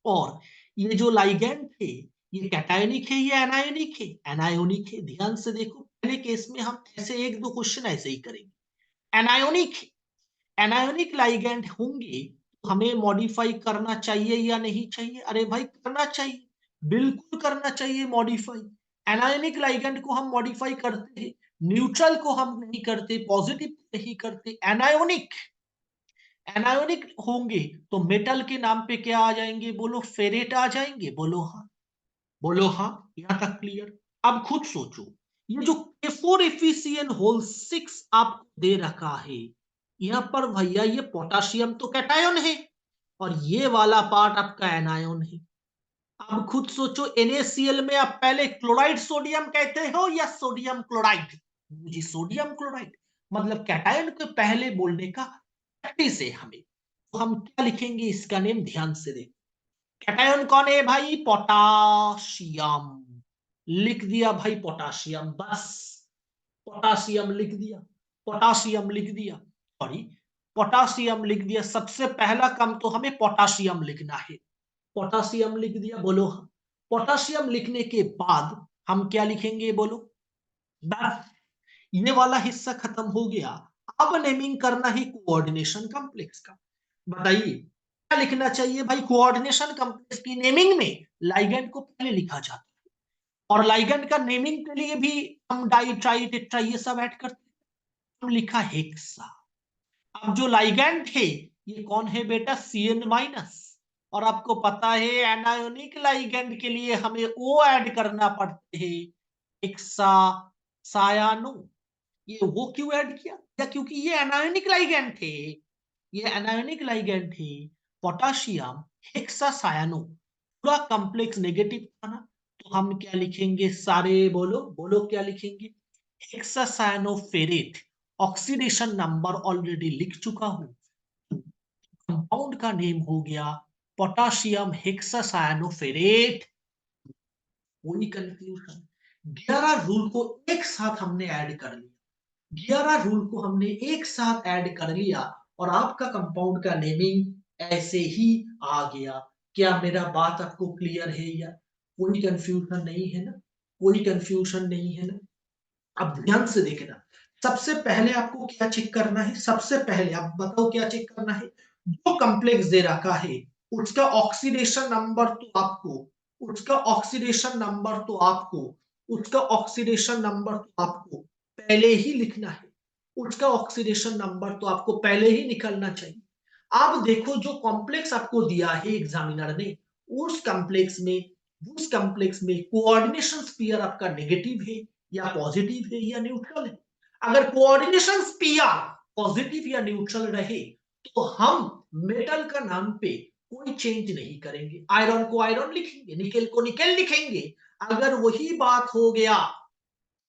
और ये जो लाइगैंड थे, ये कैटायनिक है या एनायोनिक है, एनायोनिक है। ध्यान से देखो, पहले केस में हम ऐसे एक दो क्वेश्चन ऐसे ही करेंगे। एनायोनिक है, एनायोनिक लाइगैंड होंगे तो हमें मॉडिफाई करना चाहिए या नहीं चाहिए? अरे भाई करना चाहिए, बिल्कुल करना चाहिए मॉडिफाई। एनायोनिक लाइगैंड को हम मॉडिफाई करते हैं, न्यूट्रल को हम नहीं करते, पॉजिटिव नहीं करते। एनायोनिक, एनायोनिक होंगे तो मेटल के नाम पे क्या आ जाएंगे, बोलो फेरेट आ जाएंगे। बोलो हाँ, बोलो हाँ, यहां तक क्लियर। अब खुद सोचो, ये जो K4 FeCN होल 6 आपको दे रखा है, यहां पर भैया ये पोटेशियम तो कैटायन है और ये वाला पार्ट आपका एनायन है। अब खुद सोचो, NaCl में आप पहले क्लोराइड सोडियम कहते हो या सोडियम क्लोराइड? जी सोडियम क्लोराइड, मतलब कैटायन को पहले बोलने का प्रैक्टिस है हमें। तो हम क्या लिखेंगे इसका नेम, ध्यान से देखो। कैटायन कौन है भाई, पोटाशियम। लिख दिया भाई पोटाशियम, बस पोटाशियम लिख दिया, पोटाशियम लिख दिया, सॉरी पोटाशियम लिख दिया। सबसे पहला काम तो हमें पोटाशियम लिखना है, पोटाशियम लिख दिया। बोलो हाँ। पोटाशियम लिखने के बाद हम क्या लिखेंगे, बोलो। बस ये वाला हिस्सा खत्म हो गया। अब नेमिंग करना है कोऑर्डिनेशन कॉम्प्लेक्स का। बताइए क्या लिखना चाहिए भाई, कोऑर्डिनेशन कॉम्प्लेक्स की नेमिंग में लाइगैंड को पहले लिखा जाता है, और लाइगैंड का नेमिंग के लिए भी हम डाई ट्राई टेट्रा ये सब ऐड करते हैं। हम लिखा हेक्सा। अब जो लाइगैंड है ये कौन है बेटा, CN-, और आपको पता है एनायोनिक लाइगैंड के लिए हमें O ऐड करना पड़ते हैं, हेक्सा सायानो। ये वो क्यों ऐड किया, या क्योंकि ये एनायोनिक लाइगैंड थे, ये एनायोनिक लाइगैंड थे। पोटाशियम हेक्सासायनो पूरा कॉम्प्लेक्स नेगेटिव था ना, तो हम क्या लिखेंगे, सारे बोलो बोलो क्या लिखेंगे, हेक्सासायनोफेरेट। ऑक्सीडेशन नंबर ऑलरेडी लिख चुका हूं, कंपाउंड का नेम हो गया पोटाशियम हेक्सासायनोफेरेट। कोई कंफ्यूजन? 11 रूल को एक साथ हमने ऐड कर लिया, 11 रूल को हमने एक साथ ऐड कर लिया और आपका कंपाउंड का नेमिंग ऐसे ही आ गया। क्या मेरा बात आपको क्लियर है या कोई कंफ्यूजन नहीं है ना? कोई कंफ्यूजन नहीं है ना? अब ध्यान से देखना, सबसे पहले आपको क्या चेक करना है, सबसे पहले आप बताओ क्या चेक करना है, जो कॉम्प्लेक्स दे रखा है उसका ऑक्सीडेशन नंबर तो आपको उसका ऑक्सीडेशन नंबर तो आपको उसका ऑक्सीडेशन नंबर तो आपको पहले ही लिखना है, उसका ऑक्सीडेशन नंबर तो आपको पहले ही निकलना चाहिए। आप देखो जो कॉम्प्लेक्स आपको दिया है एग्जामिनर ने, उस कॉम्प्लेक्स में उस कॉम्प्लेक्स में कोऑर्डिनेशन स्फीयर आपका नेगेटिव है या पॉजिटिव है या न्यूट्रल है। अगर कोऑर्डिनेशन स्फीयर पॉजिटिव या न्यूट्रल रहे तो हम मेटल का नाम पे कोई चेंज नहीं करेंगे, आयरन को आयरन लिखेंगे, निकेल को निकेल लिखेंगे। अगर वही बात हो गया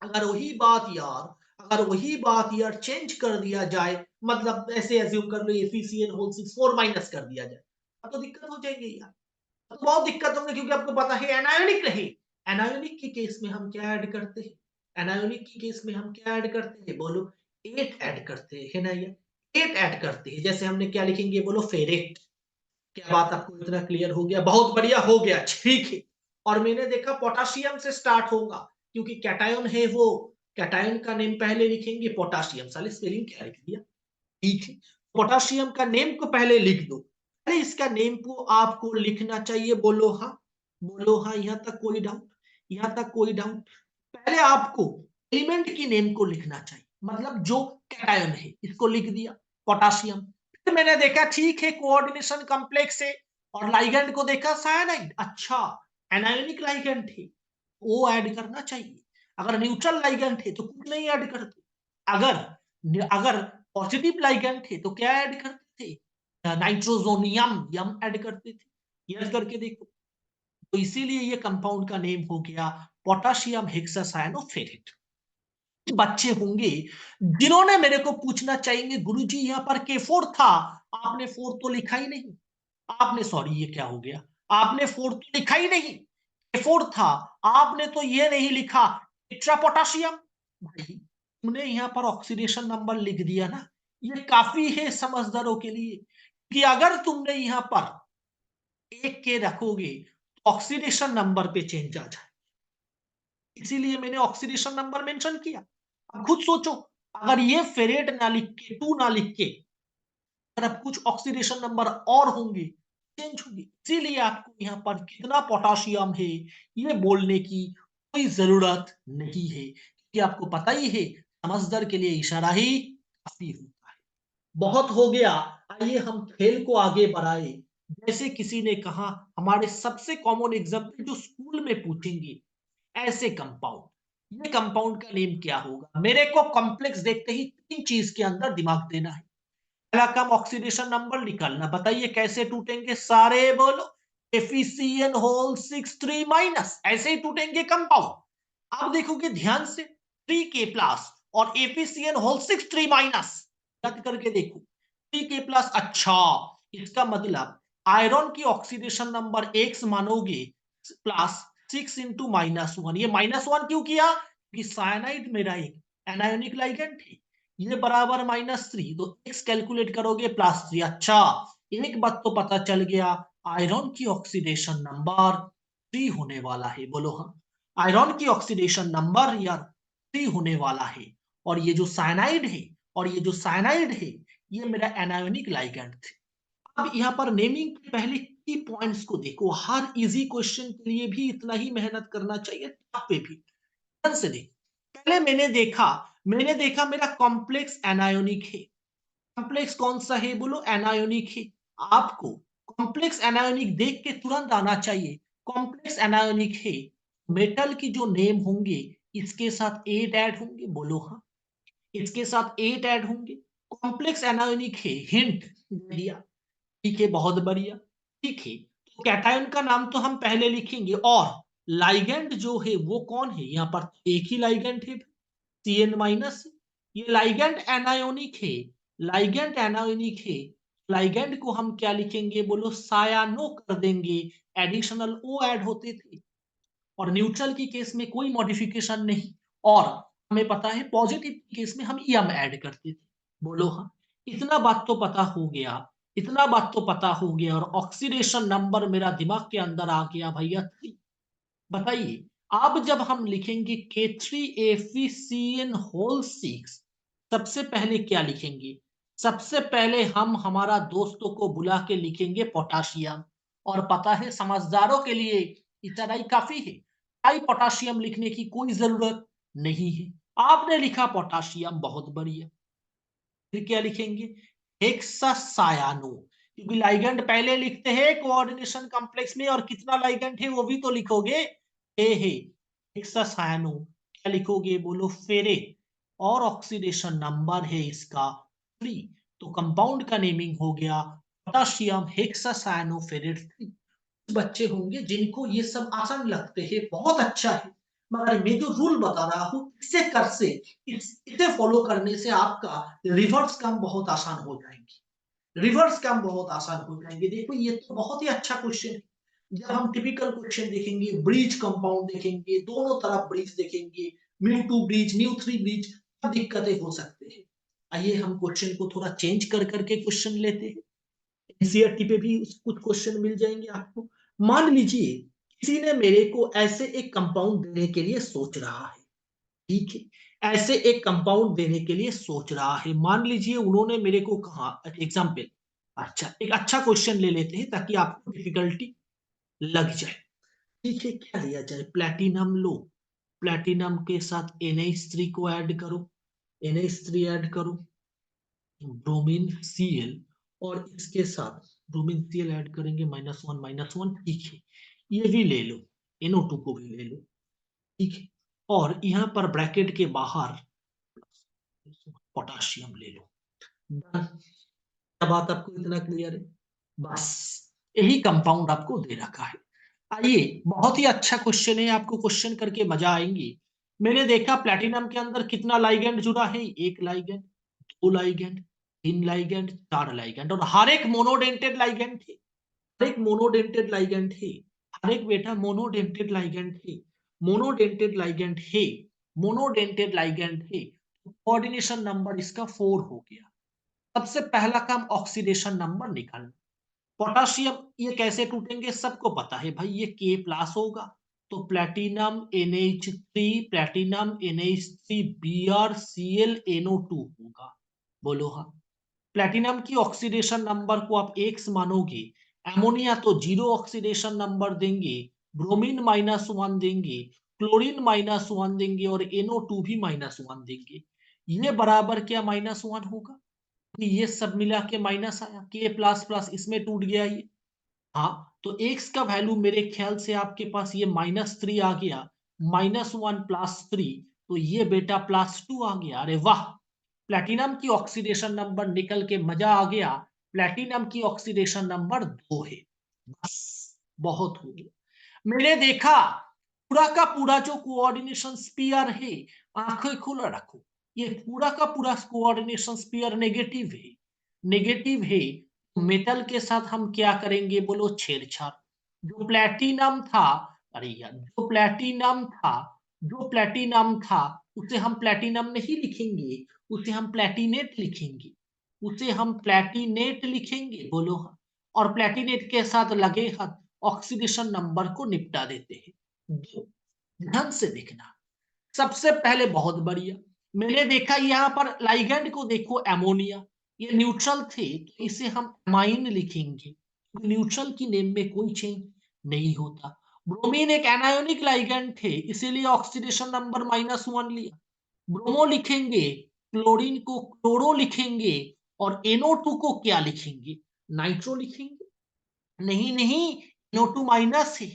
अगर वही बात यार अगर वही बात यार चेंज कर दिया जाए, मतलब ऐसे एज्यूम कर लो एफिसिएंट होल 6 4 माइनस कर दिया जाए, तो दिक्कत हो जाएगी यार, तो बहुत दिक्कत होंगे, क्योंकि आपको पता है एनायोनिक रहे। एनायोनिक के केस में हम क्या ऐड करते हैं, एनायोनिक के केस में हम क्या ऐड करते हैं बोलो, 8 ऐड करते हैं, है ना ये 8 ऐड करते हैं। जैसे हमने क्या लिखेंगे बोलो, फेरेट। क्या बात आपको इतना क्लियर हो गया? बहुत बढ़िया हो गया, ठीक है। और मैंने देखा पोटाशियम से स्टार्ट होगा, क्योंकि कैटायन है वो, कैटायन का नेम पहले लिखेंगे पोटाशियम, साले स्पेलिंग क्या लिख दिया, ठीक है। पोटाशियम का नेम को पहले लिख दो, अरे इसका नेम को आपको लिखना चाहिए, बोलो हाँ, बोलो हाँ, यहां तक कोई डाउट, यहां तक कोई डाउट? पहले आपको एलिमेंट की नेम को लिखना चाहिए, मतलब जो कैटायन है इसको लिख दिया पोटाशियम। फिर मैंने देखा ठीक है कोऑर्डिनेशन कॉम्प्लेक्स है, और लाइगैंड को देखा साइनाइड, अच्छा एनायोनिक लाइगैंड है, वो ऐड करना चाहिए। अगर न्यूट्रल लाइगैंड है तो कुछ नहीं ऐड करते, अगर अगर पॉजिटिव लाइगैंड थे तो क्या ऐड करते थे, नाइट्रोजोनियम यम ऐड करते थे, यस करके देखो। तो इसीलिए ये कंपाउंड का नेम हो गया पोटाशियम हेक्सासायनोफेरेट। बच्चे होंगे जिन्होंने मेरे को पूछना चाहिए, गुरुजी यहाँ पर के4 था, आपने 4 तो लिखा ही नहीं, आपने सॉरी ये क्या हो गया, आपने 4 तो लिखा ही नहीं, के4 था, आपने तो ये नहीं लिखा टेट्रा पोटाशियम। भाई तुमने यहाँ पर ऑक्सीडेशन नंबर लिख दिया ना, ये काफी है समझदारों के लिए, कि अगर तुमने यहाँ पर एक के रखोगे तो ऑक्सीडेशन नंबर पे चेंज आ जाए, इसीलिए मैंने ऑक्सीडेशन नंबर मेंशन किया। अब खुद सोचो, अगर ये फेरेट ना लिख के 2 ना लिख के अगर अब कुछ ऑक्सीडेशन नंबर और होंगे, चेंज होंगे, इसीलिए आपको यहाँ पर कितना पोटाशियम है ये बोलने की कोई जरूरत नहीं है, क्योंकि आपको पता ही है समझदार के लिए इशारा ही काफी होता है। बहुत हो गया, आइए हम खेल को आगे बढ़ाए। जैसे किसी ने कहा, हमारे सबसे कॉमन एग्जाम्पल जो स्कूल में पूछेंगे, ऐसे कंपाउंड, ये कंपाउंड का नेम क्या होगा? मेरे को कॉम्प्लेक्स देखते ही 3 चीज के अंदर दिमाग देना है। पहला काम ऑक्सीडेशन नंबर निकालना, बताइए कैसे टूटेंगे, सारे बोलो, एफिसिएन होल 6 3 माइनस, ऐसे ही टूटेंगे कंपाउंड। आप देखोगे ध्यान से 3k प्लस और एफिसिएन होल 6 3 माइनस, याद करके देखो 3k प्लस, अच्छा इसका मतलब आयरन की ऑक्सीडेशन नंबर एक्स मानोगे प्लस 6 इंटू -1, ये -1 क्यों किया, क्योंकि साइनाइड मेरा एक एनायोनिक लाइगेंड है, ये बराबर -3, तो एक्स कैलकुलेट करोगे +3। अच्छा एक बात तो पता चल गया, आयरन की ऑक्सीडेशन नंबर 3 होने वाला है, बोलो हम, आयरन की ऑक्सीडेशन नंबर यार 3 होने वाला है। और ये जो साइनाइड है ये मेरा एनायोनिक लाइगेंड थे। अब यहाँ पर नेमिंग के पहले की पॉइंट्स को देखो, हर इजी क्वेश्चन के लिए भी इतना ही मेहनत करना चाहिए, टफ पे भी ध्यान से देख। पहले मैंने देखा मेरा कॉम्प्लेक्स एनायोनिक है, कॉम्प्लेक्स कौन सा है बोलो, एनायोनिक है। आपको कॉम्प्लेक्स एनायोनिक देख के तुरंत आना चाहिए, कॉम्प्लेक्स एनायोनिक है, मेटल की जो नेम होंगे इसके साथ 8 ऐड होंगे, बोलो हाँ, इसके साथ 8 ऐड होंगे। कॉम्प्लेक्स एनायोनिक है, हिंट दे दिया, ठीक है बहुत बढ़िया। ठीक है, तो कैटायन का नाम तो हम पहले लिखेंगे, और लाइगेंड जो है वो कौन है, यहाँ पर एक ही लाइगेंड है, Cn माइनस। ये लाइगेंड एनायोनिक है, लाइगेंड एनायोनिक है, लाइगेंड को हम क्या लिखेंगे बोलो, सायानो कर देंगे, एडिशनल ओ ऐड होते थे, और न्यूट्रल की केस में कोई मॉडिफिकेशन नहीं, और हमें पता है पॉजिटिव केस में हम यम ऐड करते थे। बोलो हाँ, इतना बात तो पता हो गया, इतना बात तो पता हो गया, और ऑक्सीडेशन नंबर मेरा दिमाग के अंदर आ गया भैया 3। बताइए, अब जब हम लिखेंगे K3FeCN होल 6, सबसे पहले क्या लिखेंगे, सबसे पहले हम हमारा दोस्तों को बुला के लिखेंगे पोटाशियम, और पता है समझदारों के लिए इतना ही काफी है, हाई पोटाशियम लिखने की कोई जरूरत नहीं है। आपने लिखा पोटाशियम, बहुत बढ़िया, फिर क्या लिखेंगे, हेक्सासायानो, क्योंकि लाइगेंड पहले लिखते हैं कोऑर्डिनेशन कॉम्प्लेक्स में, और कितना लाइगेंड है वो भी तो लिखोगे, ए है हेक्सासायानो, क्या लिखोगे बोलो, फेरेट, और ऑक्सीडेशन नंबर है इसका 3, तो कंपाउंड का नेमिंग हो गया पोटाशियम हेक्सासायानोफेरेट 3। बच्चे होंगे जिनको ये सब आसान लगते हैं, बहुत अच्छा है, मगर मैं जो रूल बता रहा हूं इसे कर से इसे फॉलो करने से आपका रिवर्स काम बहुत आसान हो जाएंगे, रिवर्स काम बहुत आसान हो जाएंगे। देखो ये तो बहुत ही अच्छा क्वेश्चन है। जब हम टिपिकल क्वेश्चन देखेंगे, ब्रिज कंपाउंड देखेंगे, दोनों तरफ ब्रिज देखेंगे, म्यू 2 ब्रिज, म्यू 3 ब्रिज, सब दिक्कतें हो सकते हैं। आइए हम क्वेश्चन को थोड़ा चेंज कर करके क्वेश्चन लेते हैं, एनसीईआरटी पे भी कुछ क्वेश्चन मिल जाएंगे आपको। मान लीजिए किसी ने मेरे को ऐसे एक कंपाउंड देने के लिए सोच रहा है, ठीक है, ऐसे एक कंपाउंड देने के लिए सोच रहा है, मान लीजिए उन्होंने मेरे को कहा एग्जाम्पल, अच्छा एक अच्छा क्वेश्चन ले लेते हैं ताकि आपको डिफिकल्टी लग जाए। ठीक है, क्या लिया जाए, प्लेटिनम लो, प्लेटिनम के साथ NH3 को ऐड करो, NH3 ऐड करो, ब्रोमीन Cl, और इसके साथ ब्रोमीन Cl ऐड करेंगे, -1 ठीक है, ये भी ले लो, NO2 को भी ले लो, ठीक है, और यहां पर ब्रैकेट के बाहर पोटाशियम ले लो। डन। क्या बात आपको इतना क्लियर है, बस यही कंपाउंड आपको दे रखा है। आइए, बहुत ही अच्छा क्वेश्चन है, आपको क्वेश्चन करके मजा आएंगी। मैंने देखा प्लेटिनम के अंदर कितना लाइगेंड जुड़ा है, एक लाइगेंड, दो लाइगेंड, तीन लाइगेंड, चार लाइगेंड, और हर एक मोनोडेंटेड लाइगेंड थे, हर एक मोनोडेंटेड लाइगेंड है, हर एक बेटा मोनोडेंटेड लाइगेंड है, मोनोडेंटेड लाइगेंड है, मोनोडेंटेड लाइगेंड है, कोऑर्डिनेशन नंबर इसका 4 हो गया। सबसे पहला काम ऑक्सीडेशन नंबर निकालना। पोटाशियम ये कैसे टूटेंगे, सबको पता है भाई, ये K+ होगा, तो platinum NH3, platinum NH3 BrClNO2 होगा। बोलो हाँ, प्लेटिनम की ऑक्सीडेशन नंबर को आप एक्स मानोगे, एमोनिया तो 0 ऑक्सीडेशन नंबर देंगे, ब्रोमीन -1 देंगे, क्लोरीन -1 देंगे, और NO2 भी -1 देंगे। ये बराबर क्या -1 होगा, ये सब मिला के माइनस आया, K++ इसमें टूट गया ये। हाँ, तो एक्स का वैल्यू मेरे ख्याल से आपके पास ये -3 आ गया, -1 + 3, तो ये बेटा +2 आ गया। अरे वाह, प्लेटिनम की ऑक्सीडेशन नंबर निकल के मजा आ गया, प्लेटिनम की ऑक्सीडेशन नंबर 2 है। बस, बहुत हो गया। मैंने देखा पूरा का पूरा जो कोऑर्डिनेशन स्पीयर है, आंखें खुला रखो, ये पूरा का पूरा कोऑर्डिनेशन स्पीयर नेगेटिव है, नेगेटिव है। मेटल के साथ हम क्या करेंगे बोलो, छेड़छाड़। जो प्लेटिनम था, अरे यार, जो प्लेटिनम था, जो प्लेटिनम था, उसे हम प्लेटिनम नहीं लिखेंगे, उसे हम प्लेटिनेट लिखेंगे, उसे हम प्लेटिनेट लिखेंगे, बोलो हाँ। और प्लेटिनेट के साथ लगे हाथ ऑक्सीडेशन नंबर को निपटा देते हैं। ध्यान से देखना, सबसे पहले बहुत बढ़िया, मैंने देखा यहाँ पर लाइगेंड को देखो, एमोनिया, ये न्यूट्रल थे, तो इसे हम एमाइन लिखेंगे, न्यूट्रल की नेम में कोई चेंज नहीं होता। ब्रोमीन एक एनायोनिक लाइगेंड थे, इसीलिए ऑक्सीडेशन नंबर -1 लिया, ब्रोमो लिखेंगे, क्लोरीन को क्लोरो लिखेंगे, और NO2 को क्या लिखेंगे, नाइट्रो लिखेंगे, नहीं नहीं, NO2 माइनस है,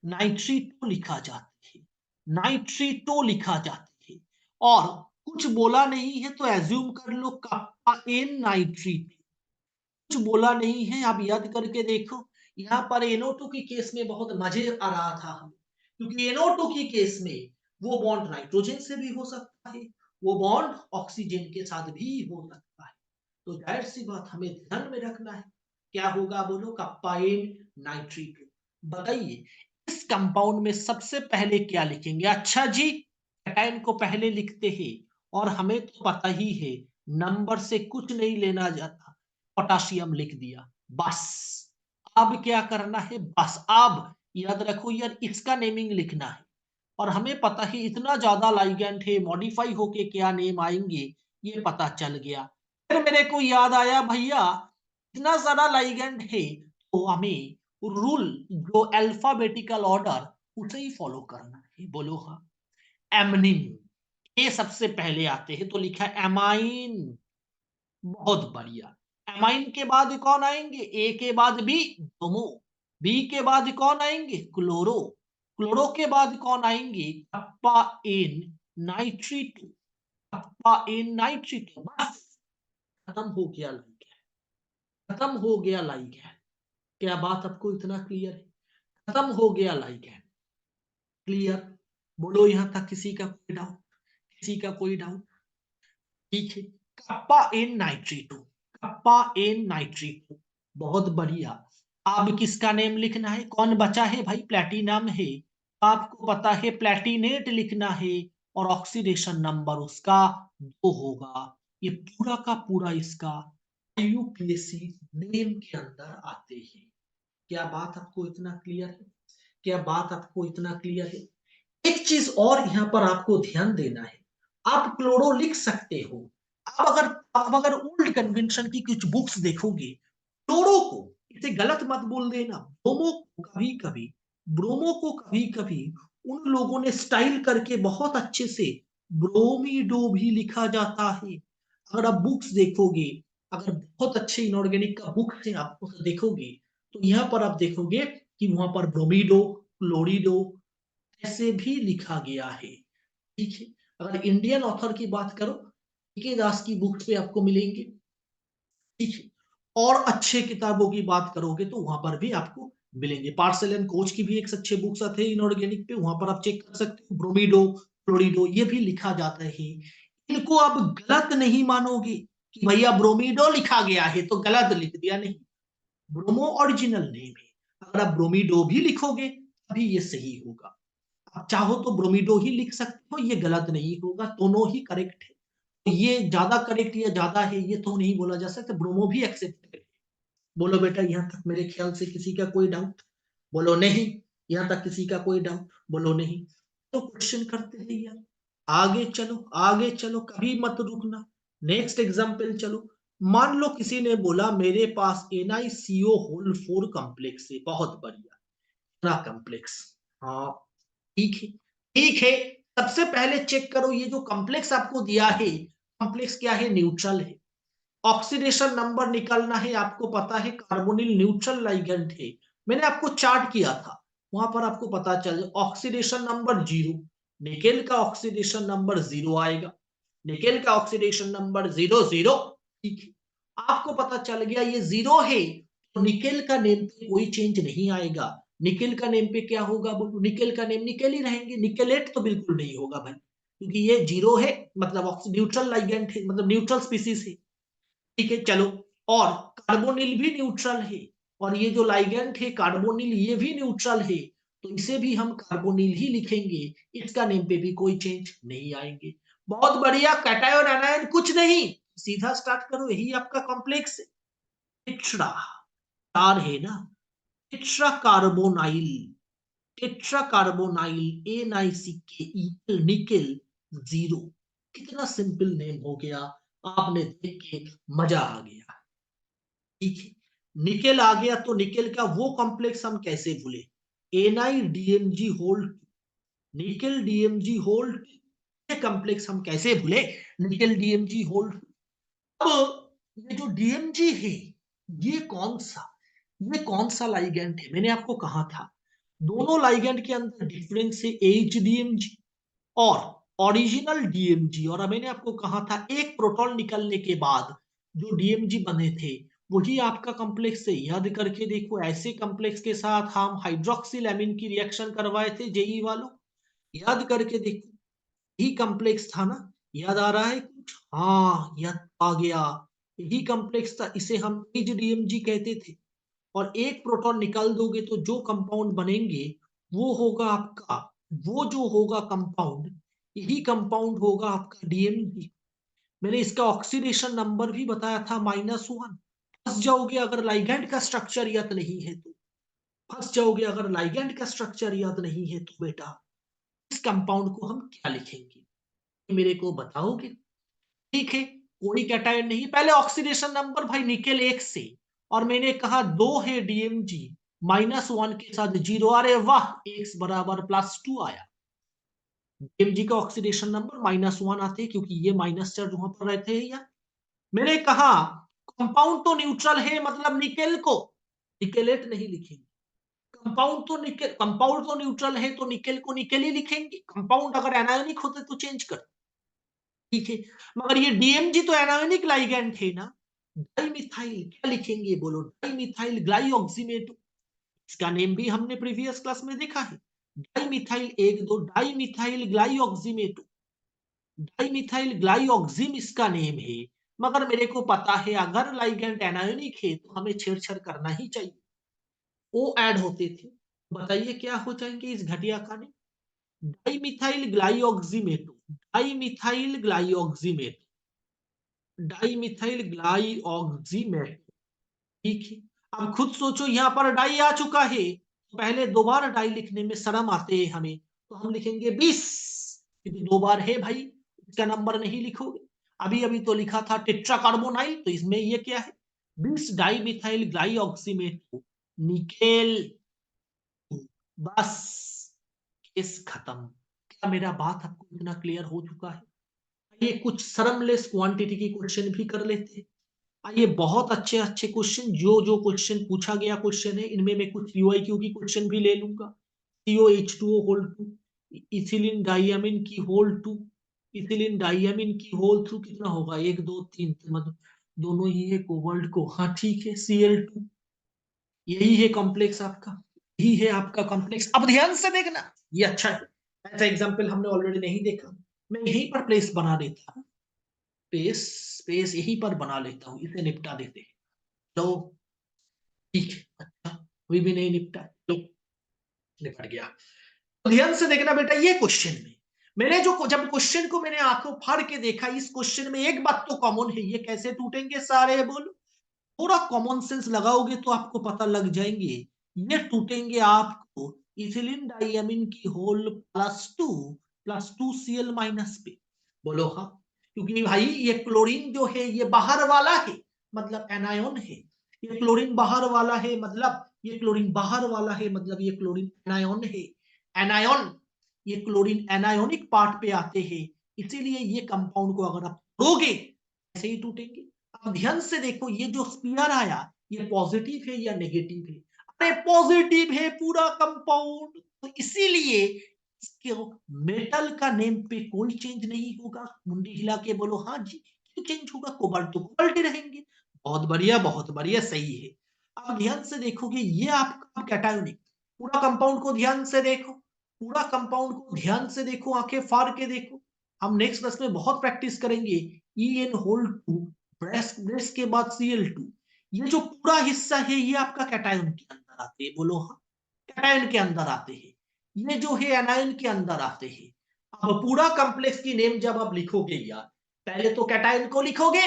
नाइट्रीटो लिखा जाता है, नाइट्रीटो लिखा जाता है, और कुछ बोला नहीं है तो एज्यूम कर लो कप्पा N नाइट्रीट, कुछ बोला नहीं है, आप याद करके देखो, यहाँ पर NO2 की केस में बहुत मजे आ रहा था हमें, क्योंकि NO2 की केस में वो बॉन्ड नाइट्रोजन से भी हो सकता है, वो बॉन्ड ऑक्सीजन के साथ भी हो सकता है। तो जाहिर सी बात हमें ध्यान में रखना है, क्या होगा बोलो, कप्पा एन नाइट्रेट। बताइए इस कंपाउंड में सबसे पहले क्या लिखेंगे? अच्छा जी, कैटायन को पहले लिखते हैं, और हमें तो पता ही है नंबर से कुछ नहीं लेना जाता, पोटाशियम लिख दिया बस। अब क्या करना है? बस अब याद रखो यार, इसका नेमिंग लिखना है, और हमें पता है इतना ज्यादा लाइगेंड है, मॉडिफाई होके क्या नेम आएंगे ये पता चल गया। फिर मेरे को याद आया भैया, इतना ज्यादा लाइगेंड है तो हमें रूल जो अल्फाबेटिकल ऑर्डर उसे ही फॉलो करना है। बोलो हाँ। एमनिन ये सबसे पहले आते हैं, तो लिखा एमाइन। बहुत बढ़िया। एमाइन के बाद कौन आएंगे? ए के बाद बी, ब्रोमो। बी के बाद कौन आएंगे? क्लोरो। क्लोरो के बाद कौन आएंगे? Kappa N nitrate. Kappa N nitrate. बस खत्म हो गया लाइक, खत्म हो गया लाइक है। क्या बात आपको इतना क्लियर है? खत्म हो गया लाइक है। क्लियर? बोलो यहां तक किसी का कोई डाउट? किसी का कोई डाउट? ठीक है। Kappa N nitrato. Kappa N nitrato. बहुत बढ़िया। अब किसका नेम लिखना है? कौन बचा है भाई? प्लेटिनम है। आपको पता है प्लेटिनेट लिखना है, और ऑक्सीडेशन नंबर उसका 2 होगा। ये पूरा का पूरा इसका IUPAC नेम के अंदर आते हैं। क्या बात आपको इतना क्लियर है? क्या बात आपको इतना क्लियर है? एक चीज और यहां पर आपको ध्यान देना है, आप क्लोरो लिख सकते हो। अब अगर ओल्ड कन्वेंशन की कुछ बुक्स देखोगे, क्लोरो को इसे गलत मत बोल देना, ब्रोमो को कभी कभी उन लोगों ने स्टाइल करके बहुत अच्छे से ब्रोमीडो भी लिखा जाता है। अगर आप बुक्स देखोगे, अगर बहुत अच्छे इनऑर्गेनिक का बुक है आपको तो देखोगे, तो यहाँ पर आप देखोगे कि वहां पर ब्रोमीडो, क्लोरिडो ऐसे भी लिखा गया है। ठीक है। अगर इंडियन ऑथर की बात करो, के दास की बुक्स पे आपको मिलेंगे। ठीक है। और अच्छे किताबों की बात करोगे तो वहां पर भी आपको मिलेंगे। पार्सल एंड कोच की भी एक अच्छे बुक्स आते हैं इनऑर्गेनिक पे, वहां पर आप चेक कर सकते हो। ब्रोमीडो, क्लोरिडो ये भी लिखा जाता है। इनको आप गलत नहीं मानोगे कि भैया ब्रोमीडो लिखा गया है तो गलत लिख दिया, नहीं। ब्रोमो ओरिजिनल नेम है। अगर आप ब्रोमीडो भी लिखोगे तभी ये सही होगा। आप चाहो तो ब्रोमीडो ही लिख सकते हो, ये गलत नहीं होगा, दोनों ही करेक्ट है। तो ये ज्यादा करेक्ट या ज्यादा है ये तो नहीं बोला जा सकता, ब्रोमो भी एक्सेप्टेबल है। बोलो बेटा यहां तक मेरे ख्याल से किसी का कोई डाउट? बोलो नहीं। यहां तक किसी का कोई डाउट? बोलो नहीं। तो क्वेश्चन करते हैं यार, आगे चलो, आगे चलो, कभी मत रुकना। नेक्स्ट एग्जाम्पल चलो। मान लो किसी ने बोला मेरे पास NiCO होल 4 कॉम्प्लेक्स है, बहुत बढ़िया, इतना कॉम्प्लेक्स। हाँ ठीक है, ठीक है। सबसे पहले चेक करो ये जो कॉम्प्लेक्स आपको दिया है, कॉम्प्लेक्स क्या है? न्यूट्रल है। ऑक्सीडेशन नंबर निकालना है, आपको पता है कार्बोनिल न्यूट्रल लाइगेंड है। मैंने आपको चार्ट किया था, वहां पर आपको पता चल जाए ऑक्सीडेशन नंबर 0। निकेल का ऑक्सीडेशन नंबर 0 आएगा। निकेल का ऑक्सीडेशन नंबर 0 0। ठीक है। आपको पता चल गया ये 0 है, तो निकेल का नेम पे कोई चेंज नहीं आएगा। निकेल का नेम पे क्या होगा बोलो? निकेल का नेम निकेल ही रहेंगे, निकेलेट तो बिल्कुल नहीं होगा भाई, क्योंकि ये 0 है, मतलब न्यूट्रल लाइगेंड है, मतलब न्यूट्रल स्पीसीज है। ठीक है चलो। और कार्बोनिल भी न्यूट्रल है, और ये जो लाइगेंड है कार्बोनिल ये भी न्यूट्रल है, तो इसे भी हम कार्बोनिल ही लिखेंगे। इसका नेम पे भी कोई चेंज नहीं आएंगे। बहुत बढ़िया। कैटायन एनायन कुछ नहीं, सीधा स्टार्ट करो, यही आपका कॉम्प्लेक्स है। टेट्रा, चार है ना, tetra carbonyl. Tetra carbonyl NiCK nickel 0। कितना सिंपल नेम हो गया, आपने देख के मजा आ गया। ठीक है। निकेल आ गया, तो निकेल का वो कॉम्प्लेक्स हम कैसे भूले? NiDMg hold, nickel DMg hold, ये कॉम्प्लेक्स हम कैसे भूले? Nickel DMg hold. अब ये जो DMg है, ये कौन सा, ये कौन सा लाइगेंड है? मैंने आपको कहा था दोनों लाइगेंड के अंदर डिफरेंस है, HDMg और ओरिजिनल DMg। और मैंने आपको कहा था एक प्रोटॉन निकलने के बाद जो DMg बने थे वही आपका कॉम्प्लेक्स है, याद करके देखो। ऐसे कॉम्प्लेक्स के साथ हम हाइड्रोक्सिल एमीन की रिएक्शन करवाए थे जेई वालों, याद करके देखो। यही कॉम्प्लेक्स था ना, याद आ रहा है कुछ? हाँ, याद आ गया। यही कॉम्प्लेक्स था, इसे हम डीएमजी कहते थे। और एक प्रोटॉन निकाल दोगे तो जो कंपाउंड बनेंगे वो होगा आपका, वो जो होगा कंपाउंड, यही कंपाउंड होगा आपका डीएमजी। मैंने इसका ऑक्सीडेशन नंबर भी बताया था -1। फंस जाओगे अगर लाइगैंड का स्ट्रक्चर याद नहीं है तो, फंस जाओगे अगर लाइगैंड का स्ट्रक्चर याद नहीं है तो बेटा इस कंपाउंड को हम क्या लिखेंगे, मेरे को बताओगे? ठीक है, कोई कैटायन नहीं। पहले ऑक्सीडेशन नंबर भाई निकेल 1 से, और मैंने कहा 2 है डीएमजी, -1 के साथ 0। अरे वाह, x बराबर +2 आया। डीएमजी का ऑक्सीडेशन नंबर -1 आते हैं क्योंकि ये माइनस चार्ज वहां पर रहते हैं। या मैंने कहा कंपाउंड तो न्यूट्रल है, मतलब निकेल को निकेलेट नहीं लिखेंगे। कंपाउंड तो न्यूट्रल है तो निकेल को निकेल ही लिखेंगे। कंपाउंड अगर एनायोनिक होते तो चेंज कर, ठीक है। मगर ये डीएमजी तो एनायोनिक लाइगैंड है ना, डाइमिथाइल क्या लिखेंगे बोलो? डाइमिथाइल ग्लाइऑक्सीमेटो। इसका नेम भी हमने प्रीवियस क्लास में देखा है, डाइमिथाइल 1 2 डाइमिथाइल ग्लाइऑक्सीमेटो। डाइमिथाइल ग्लाइऑक्सिम इसका नेम है। मगर मेरे को पता है अगर लाइगैंड एनायोनिक है तो हमें छेड़छाड़ करना ही चाहिए। ओ ऐड होते थे, बताइए क्या हो जाएंगे इस घटिया का name? Dimethyl glyoximato, dimethyl glyoximato, dimethyl glyoximato. ठीक है, अब खुद सोचो, यहाँ पर डाई आ चुका है, पहले 2 बार डाई लिखने में शर्म आते हैं हमें, तो हम लिखेंगे 20, क्योंकि 2 बार है भाई, इसका नंबर नहीं लिखोगे। अभी अभी तो लिखा था टेट्राकार्बोनाइल, तो इसमें ये क्या है? 20 डाई मिथाइल ग्लाइऑक्सीमेट निकेल। बस, केस खत्म। क्या मेरा बात आपको इतना क्लियर हो चुका है? ये कुछ शर्मलेस क्वांटिटी की क्वेश्चन भी कर लेते हैं। ये बहुत अच्छे अच्छे क्वेश्चन, जो जो क्वेश्चन पूछा गया क्वेश्चन है, इनमें मैं कुछ यूआईक्यू की क्वेश्चन भी ले लूंगा। COH2O होल 2, इथिलीन डाइयामिन की होल 2, इथिलीन डाइयामिन की होल 2 कितना होगा? 1 2 3, मतलब दोनों ही है कोबाल्ट को। हाँ ठीक है, Cl2। यही है कॉम्प्लेक्स आपका, यही है आपका कॉम्प्लेक्स। अब ध्यान से देखना, ये अच्छा है। ऐसा एग्जाम्पल हमने ऑलरेडी नहीं देखा, मैं यहीं पर प्लेस बना देता हूँ, स्पेस स्पेस यहीं पर बना लेता हूँ, इसे निपटा देते हैं। तो ठीक है, अच्छा अभी भी नहीं निपटा, तो निपट गया। तो ध्यान से देखना बेटा, ये क्वेश्चन में मैंने जो, जब क्वेश्चन को मैंने आंखों फाड़ के देखा, इस क्वेश्चन में एक बात तो कॉमन है, ये कैसे टूटेंगे सारे बोलो? थोड़ा कॉमन सेंस लगाओगे तो आपको पता लग जाएंगे। ये टूटेंगे आपको इथिलीन डाइयामिन की होल +2 Cl माइनस पे। बोलो हाँ, क्योंकि भाई ये क्लोरीन जो है ये बाहर वाला है, मतलब एनायन है। ये क्लोरीन बाहर वाला है, मतलब ये क्लोरीन बाहर वाला है, मतलब ये क्लोरीन एनायन है। एनायन, ये क्लोरीन एनायोनिक पार्ट पे आते हैं, इसीलिए ये कंपाउंड को अगर आप तोड़ोगे ऐसे ही टूटेंगे। अब ध्यान से देखो, ये जो स्पीयर आया ये पॉजिटिव है या नेगेटिव है? अरे पॉजिटिव है पूरा कंपाउंड, तो इसीलिए इसके मेटल का नेम पे कोई चेंज नहीं होगा। मुंडी हिला के बोलो हाँ जी, क्यों चेंज होगा? कोबाल्ट तो कोबाल्ट ही रहेंगे। बहुत बढ़िया, बहुत बढ़िया, सही है। अब ध्यान से देखोगे, ये आपका कैटायोनिक, पूरा कंपाउंड को ध्यान से देखो, पूरा कंपाउंड को ध्यान से देखो, आंखें फाड़ के देखो। हम नेक्स्ट क्लास में बहुत प्रैक्टिस करेंगे। En होल 2 ब्रेस के बाद Cl2, ये जो पूरा हिस्सा है ये आपका कैटायन के अंदर आते हैं। बोलो हाँ, कैटायन के अंदर आते हैं। ये जो है एनायन के अंदर आते हैं। अब पूरा कॉम्प्लेक्स की नेम जब आप लिखोगे यार, पहले तो कैटायन को लिखोगे।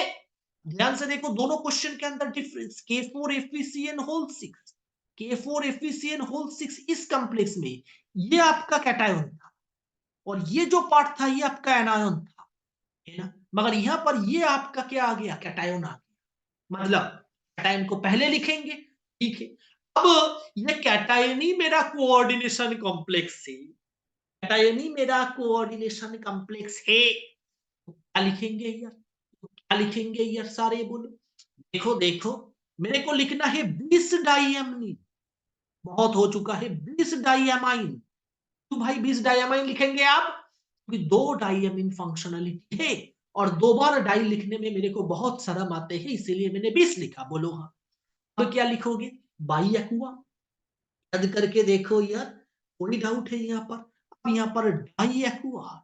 ध्यान से देखो, दोनों क्वेश्चन के अंदर difference, K4FeCN whole 6, K4FeCN whole 6 इस कॉम्प्लेक्स में ये आपका कैटायन था, और ये जो पार्ट था ये आपका एनायन था, है ना? मगर यहां पर ये आपका क्या आ गया? कैटायन आ गया, मतलब कैटायन को पहले लिखेंगे, ठीक है। अब ये कैटायन ही मेरा कोऑर्डिनेशन कॉम्प्लेक्स है, कैटायन ही मेरा कोऑर्डिनेशन कॉम्प्लेक्स है, तो क्या लिखेंगे यार? तो क्या लिखेंगे यार सारे बोलो? देखो देखो, मेरे को लिखना है 20 डाइएमनी, बहुत हो चुका है 20 डाइएमाइन। तो भाई 20 डाइएमाइन लिखेंगे आप, क्योंकि 2 डाइएमिन फंक्शनलिटी है और 2 बार डाई लिखने में मेरे को बहुत शर्म आते हैं, इसीलिए मैंने 20 लिखा। बोलो हाँ। अब क्या लिखोगे? By aqua. याद करके देखो यार, कोई डाउट है यहाँ पर? अब यहाँ पर डाई एक्वा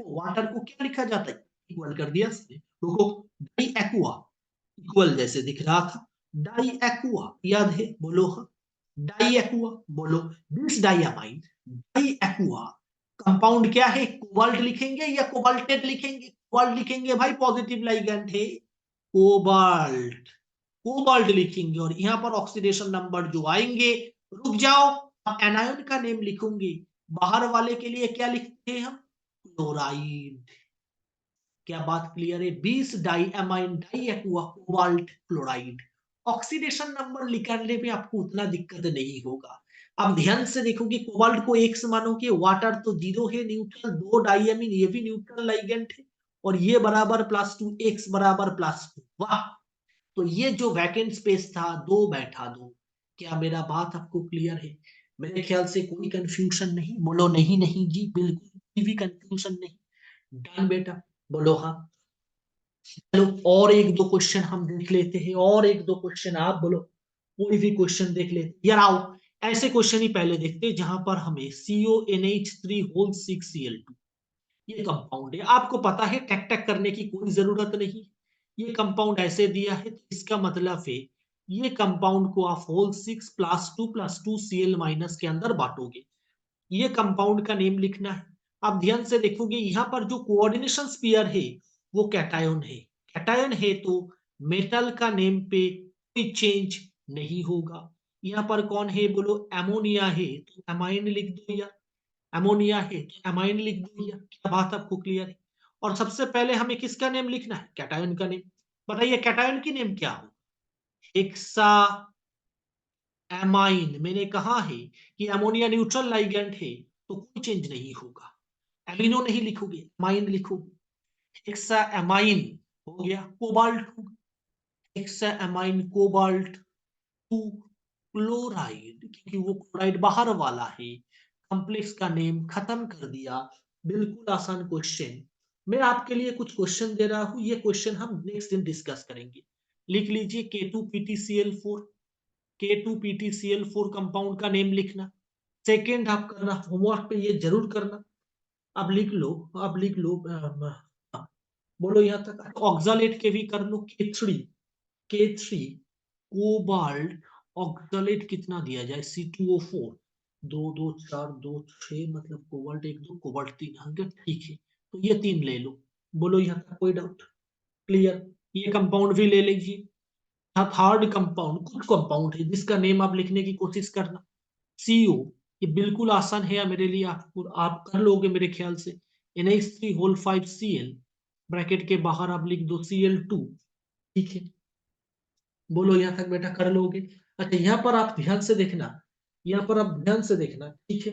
वाटर को क्या लिखा जाता है? इक्वल कर दिया इसने। रुको, डाई एक्वा इक्वल जैसे दिख रहा था, डाई एक्वा याद है? बोलो हाँ। डाई एक्वा बोलो, this diamine di aqua compound क्या है? कोबाल्ट लिखेंगे या कोबाल्टेट लिखेंगे? कोबाल्ट लिखेंगे भाई, पॉजिटिव लाइगेंड है कोबाल्ट। कोबाल्ट लिखेंगे और यहाँ पर ऑक्सीडेशन नंबर जो आएंगे, रुक जाओ, अब एनायन का नेम लिखूंगी। बाहर वाले के लिए क्या लिखते हैं हम? क्लोराइड। क्या बात क्लियर है? 20 diamine di aqua cobalt chloride. Oxidation number निकालने में आपको उतना दिक्कत नहीं होगा। अब ध्यान से देखोगे, कोबाल्ट को एक्स मानोगे, वाटर तो 0 है न्यूट्रल, 2 डाइअमीन ये भी न्यूट्रल लाइगेंड है, और ये बराबर +2, एक्स बराबर +2। वाह, तो ये जो वैकेंट स्पेस था, 2 बैठा 2। क्या मेरा बात आपको क्लियर है? मेरे ख्याल से कोई कंफ्यूजन नहीं? बोलो नहीं नहीं जी, बिल्कुल कोई भी कंफ्यूजन नहीं। डन बेटा, बोलो हाँ। चलो और एक दो क्वेश्चन हम देख लेते हैं, और एक दो क्वेश्चन आप बोलो, कोई भी क्वेश्चन देख लेते यार। आओ, ऐसे क्वेश्चन ही पहले देखते हैं जहां पर हमें CONH3 होल 6Cl2 ये कंपाउंड है। आपको पता है, टैक टैक करने की कोई जरूरत नहीं। ये कंपाउंड ऐसे दिया है तो इसका मतलब है ये कंपाउंड को आप होल 6 +2 +2 Cl- के अंदर बांटोगे। ये कंपाउंड का नेम लिखना है। आप ध्यान से देखोगे यहाँ पर जो कोऑर्डिनेशन स्पीयर है वो कैटायन है। कैटायन है तो मेटल का नेम पे कोई चेंज नहीं होगा। यहाँ पर कौन है? बोलो एमोनिया है तो एमाइन लिख दो यार। एमोनिया है तो एमाइन लिख दो यार। क्या बात आपको क्लियर है? और सबसे पहले हमें किसका नेम लिखना है? कैटायन का नेम। बताइए कैटायन की नेम क्या हो? Hexa amine. मैंने कहा है कि अमोनिया न्यूट्रल लाइगेंड है तो कोई चेंज नहीं होगा। एमिनो नहीं लिखोगे, अमाइन लिखोगे। हेक्सा एमाइन हो गया, कोबाल्ट हो गया। हेक्सा एमाइन कोबाल्ट 2 क्लोराइड, क्योंकि वो क्लोराइड बाहर वाला है। कॉम्प्लेक्स का नेम खत्म कर दिया। बिल्कुल आसान क्वेश्चन। मैं आपके लिए कुछ क्वेश्चन दे रहा हूं, ये क्वेश्चन हम नेक्स्ट दिन डिस्कस करेंगे। लिख लीजिए K2PtCl4। K2PtCl4 कंपाउंड का नेम लिखना। सेकेंड आप करना, होमवर्क पे ये जरूर करना। अब लिख लो, अब लिख लो। बोलो यहाँ तक। ऑक्सालेट के भी कर लो, K3 कोबाल्ट ऑक्सालेट कितना दिया जाए? C2O4 2 2 4 2 6, मतलब कोबाल्ट 1 2 कोबाल्ट 3 होंगे, ठीक है। तो ये 3 ले लो। बोलो यहाँ तक कोई डाउट? क्लियर? ये कंपाउंड भी ले लीजिए। थर्ड कंपाउंड, कुछ कंपाउंड है जिसका नेम आप लिखने की कोशिश करना। CO, ये बिल्कुल आसान है मेरे लिए, आप कर लोगे मेरे ख्याल से। NH3 होल 5Cl, ब्रैकेट के बाहर आप लिख दो Cl2। ठीक है, बोलो यहाँ तक बेटा कर लोगे? अच्छा, यहाँ पर आप ध्यान से देखना, यहाँ पर आप ध्यान से देखना, ठीक है।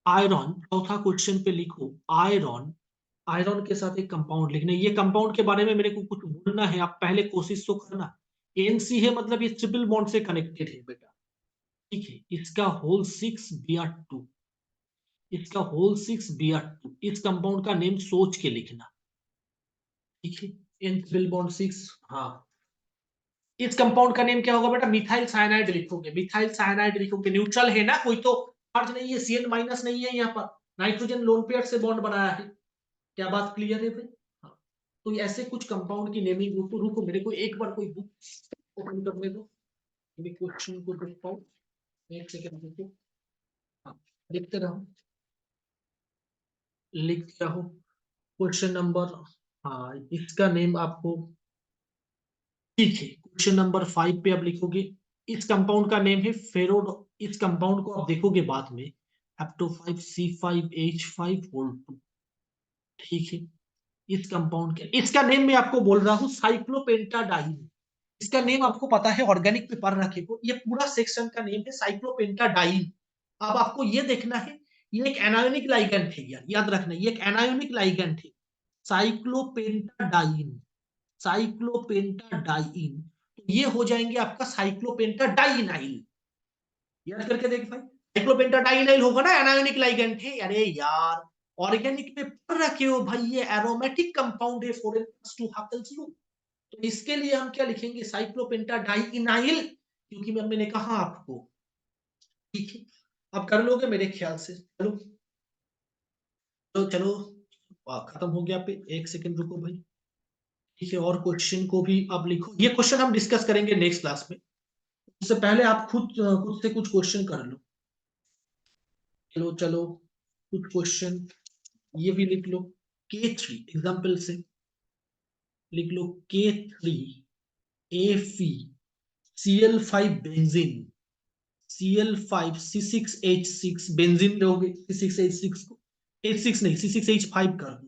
आयरन, चौथा क्वेश्चन पे लिखो आयरन। आयरन के साथ एक कंपाउंड लिखना है। ये कंपाउंड के बारे में मेरे को कुछ बोलना है, आप पहले कोशिश तो करना। NC है मतलब ये ट्रिपल बॉन्ड से कनेक्टेड है बेटा। ठीक है, इसका होल 6Br2, इसका होल 6Br2, इस कंपाउंड का नेम सोच के लिखना। ठीक है, एन ट्रिपल बॉन्ड 6। हाँ, इस कंपाउंड का नेम क्या होगा बेटा? मिथाइल साइनाइड लिखोगे, मिथाइल साइनाइड लिखोगे। न्यूट्रल है ना, कोई तो चार्ज नहीं है, Cl- नहीं है यहाँ पर। नाइट्रोजन लोन पेयर से बॉन्ड बनाया है। क्या बात क्लियर है भाई? हाँ। तो ऐसे कुछ कंपाउंड की नेमिंग, रुको रुको, मेरे को एक बार कोई बुक ओपन करने दो, मैं क्वेश्चन को देख पाऊँ। एक सेकंड रुको। हाँ, लिखते रहो, लिखते रहो। क्वेश्चन नंबर, हाँ इसका नेम आपको, ठीक है, क्वेश्चन नंबर 5 पे आप लिखोगे। इस कंपाउंड का नेम है फेरोड। इस कंपाउंड को आप देखोगे बाद में, F2 5C5H5 2। ठीक है, इस कंपाउंड के, इसका नेम मैं आपको बोल रहा हूँ साइक्लोपेंटाडाइन। इसका नेम आपको पता है, ऑर्गेनिक पे पढ़ रखे हो, ये पूरा सेक्शन का नेम है साइक्लोपेंटाडाइन। अब आपको ये देखना है, ये एक एनायोनिक लाइगेंड है यार, याद रखना, ये एक एनायोनिक लाइगेंड है। साइक्लोपेंटाडाइन, साइक्लोपेंटाडाइन, तो ये हो जाएंगे आपका साइक्लोपेंटाडाइनाइल। याद करके देख भाई, साइक्लोपेंटाडाइनाइल होगा ना, एनायोनिक लाइगेंड है। अरे यार, ऑर्गेनिक में पढ़ रखे हो भाई, ये एरोमेटिक कंपाउंड है 4n+2 हाकेल्स लूप, तो इसके लिए हम क्या लिखेंगे, साइक्लोपेंटाडाइइनाइल, क्योंकि मैंने कहा आपको, ठीक है। अब कर लोगे मेरे ख्याल से, चलो तो चलो खत्म हो गया पे, एक सेकंड रुको भाई, ठीक है। और क्वेश्चन को भी आप लिखो, ये क्वेश्चन हम डिस्कस करेंगे नेक्स्ट क्लास में, उससे पहले आप खुद से कुछ क्वेश्चन कर लो। चलो चलो कुछ क्वेश्चन ये भी लिख लो, K3 एग्जांपल से लिख लो, K3AF बेंजीन, Cl5C6H6 बेंजीन लोगे, C6H6 को H6 नहीं C6H5 कर दो,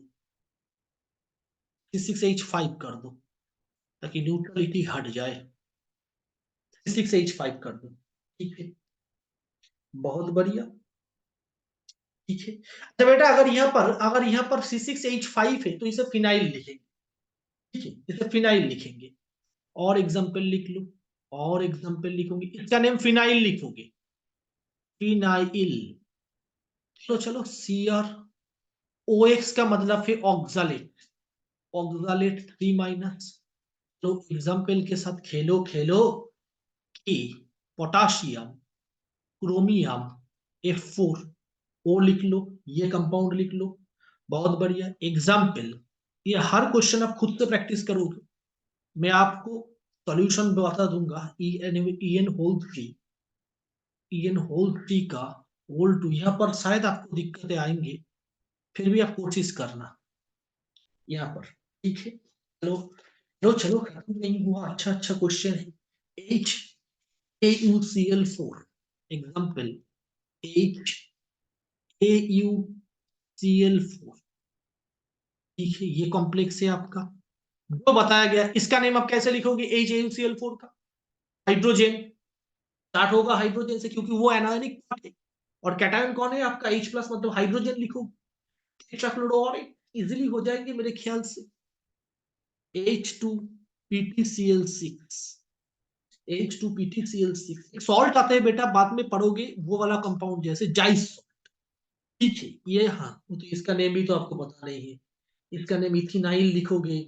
C6H5 कर दो ताकि न्यूट्रलिटी हट जाए, C6H5 कर दो, ठीक है। बहुत बढ़िया, ठीक है। अच्छा बेटा, अगर यहाँ पर C6H5 है तो इसे फिनाइल लिखेंगे, ठीक है, इसे फिनाइल लिखेंगे। और एग्जांपल लिख लो, और एग्जांपल लिखोगे, इसका नेम फिनाइल लिखोगे, फिनाइल। चलो चलो CrOX का मतलब है ऑक्सालेट, ऑक्सालेट 3 तो एग्जांपल के साथ खेलो खेलो कि पोटाशियम, क्रोमियम, F4 ओ लिख लो, ये कंपाउंड लिख लो। बहुत बढ़िया एग्जाम्पल, ये हर क्वेश्चन आप खुद से प्रैक्टिस करोगे, मैं आपको सॉल्यूशन बता दूंगा। ई एन होल 3 का होल 2, यहाँ पर शायद आपको दिक्कतें आएंगे, फिर भी आप कोशिश करना यहाँ पर, ठीक है। चलो चलो चलो, खत्म नहीं हुआ, अच्छा अच्छा क्वेश्चन है। HAuCl4 एग्जाम्पल, HAuCl4, ठीक है, ये कॉम्प्लेक्स है आपका जो बताया गया। इसका नेम आप कैसे लिखोगे, HAuCl4 का हाइड्रोजन, स्टार्ट होगा हाइड्रोजन से क्योंकि वो एनायनिक पार्ट है, और कैटायन कौन है आपका, H+ मतलब हाइड्रोजन लिखो, टेट्राक्लोरोइड इजिली हो जाएंगे मेरे ख्याल से, H2PtCl6, H2PtCl6 एक सॉल्ट आता है बेटा, बाद में पढ़ोगे वो वाला कंपाउंड जैसे जाइस, ठीक है ये, हाँ वो तो इसका नेम भी तो आपको पता नहीं है, इसका नेम इथिनाइल लिखोगे,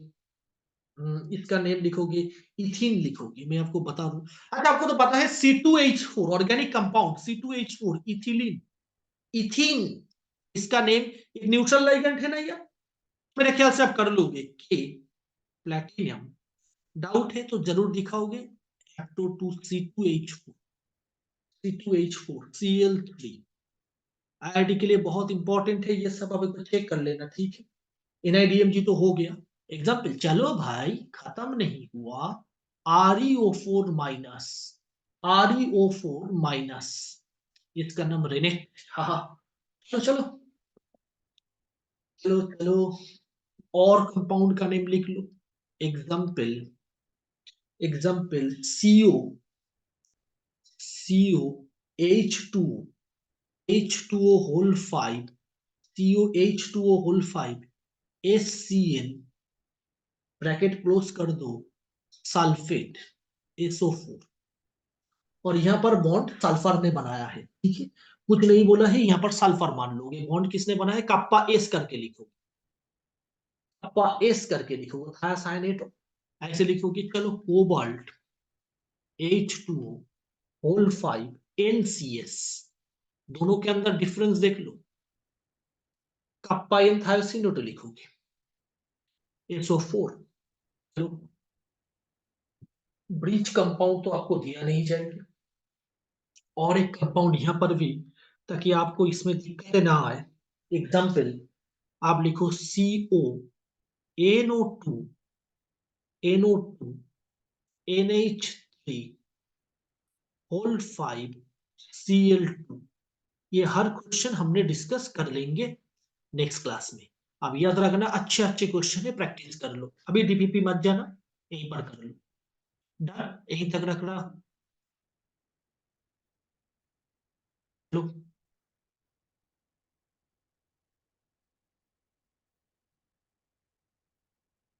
इसका नेम लिखोगे, इथिन लिखोगे, मैं आपको बता दूं। अच्छा आपको तो पता है C2H4 organic compound, C2H4 ethylene, इथिन, इसका नेम एक न्यूट्रल लाइगेंड है ना यार, मेरे ख्याल से आप कर लोगे, के प्लैटिनम, डाउट है तो जरूर दिखाओगे, C2H4, C2H4 Cl3, IIT के लिए बहुत इंपॉर्टेंट है ये सब, अब चेक कर लेना, ठीक है। NIDMG तो हो गया एग्जाम्पल, चलो भाई खत्म नहीं हुआ, ReO4 ReO4 इसका नाम रेने, हाँ चलो चलो चलो चलो, और कंपाउंड का नेम लिख लो, example, example CO whole 5, COH2O whole 5, SCN bracket close कर दो, सल्फेट SO4, और यहाँ पर बॉन्ड सल्फर ने बनाया है, ठीक है, कुछ नहीं बोला है, यहाँ पर सल्फर मान लोगे, बॉन्ड किसने बनाया, कप्पा एस करके लिखो, कप्पा एस करके लिखोगे, थायासाइनेट ऐसे लिखोगे। चलो कोबाल्ट H2O होल 5 NCS, दोनों के अंदर डिफरेंस देख लो, कप्पा एन थायोसिनोट लिखोगे, SO4। चलो ब्रीच कंपाउंड तो आपको दिया नहीं जाएगा, और एक कंपाउंड यहां पर भी, ताकि आपको इसमें दिक्कतें ना आए, एग्जाम्पल आप लिखो CONO2 NO2 NH3 whole 5 Cl2, ये हर क्वेश्चन हमने डिस्कस कर लेंगे नेक्स्ट क्लास में। अब याद रखना, अच्छे अच्छे क्वेश्चन है, प्रैक्टिस कर लो, अभी DPP मत जाना, यहीं पर कर लो, डन, यहीं तक रखना लो।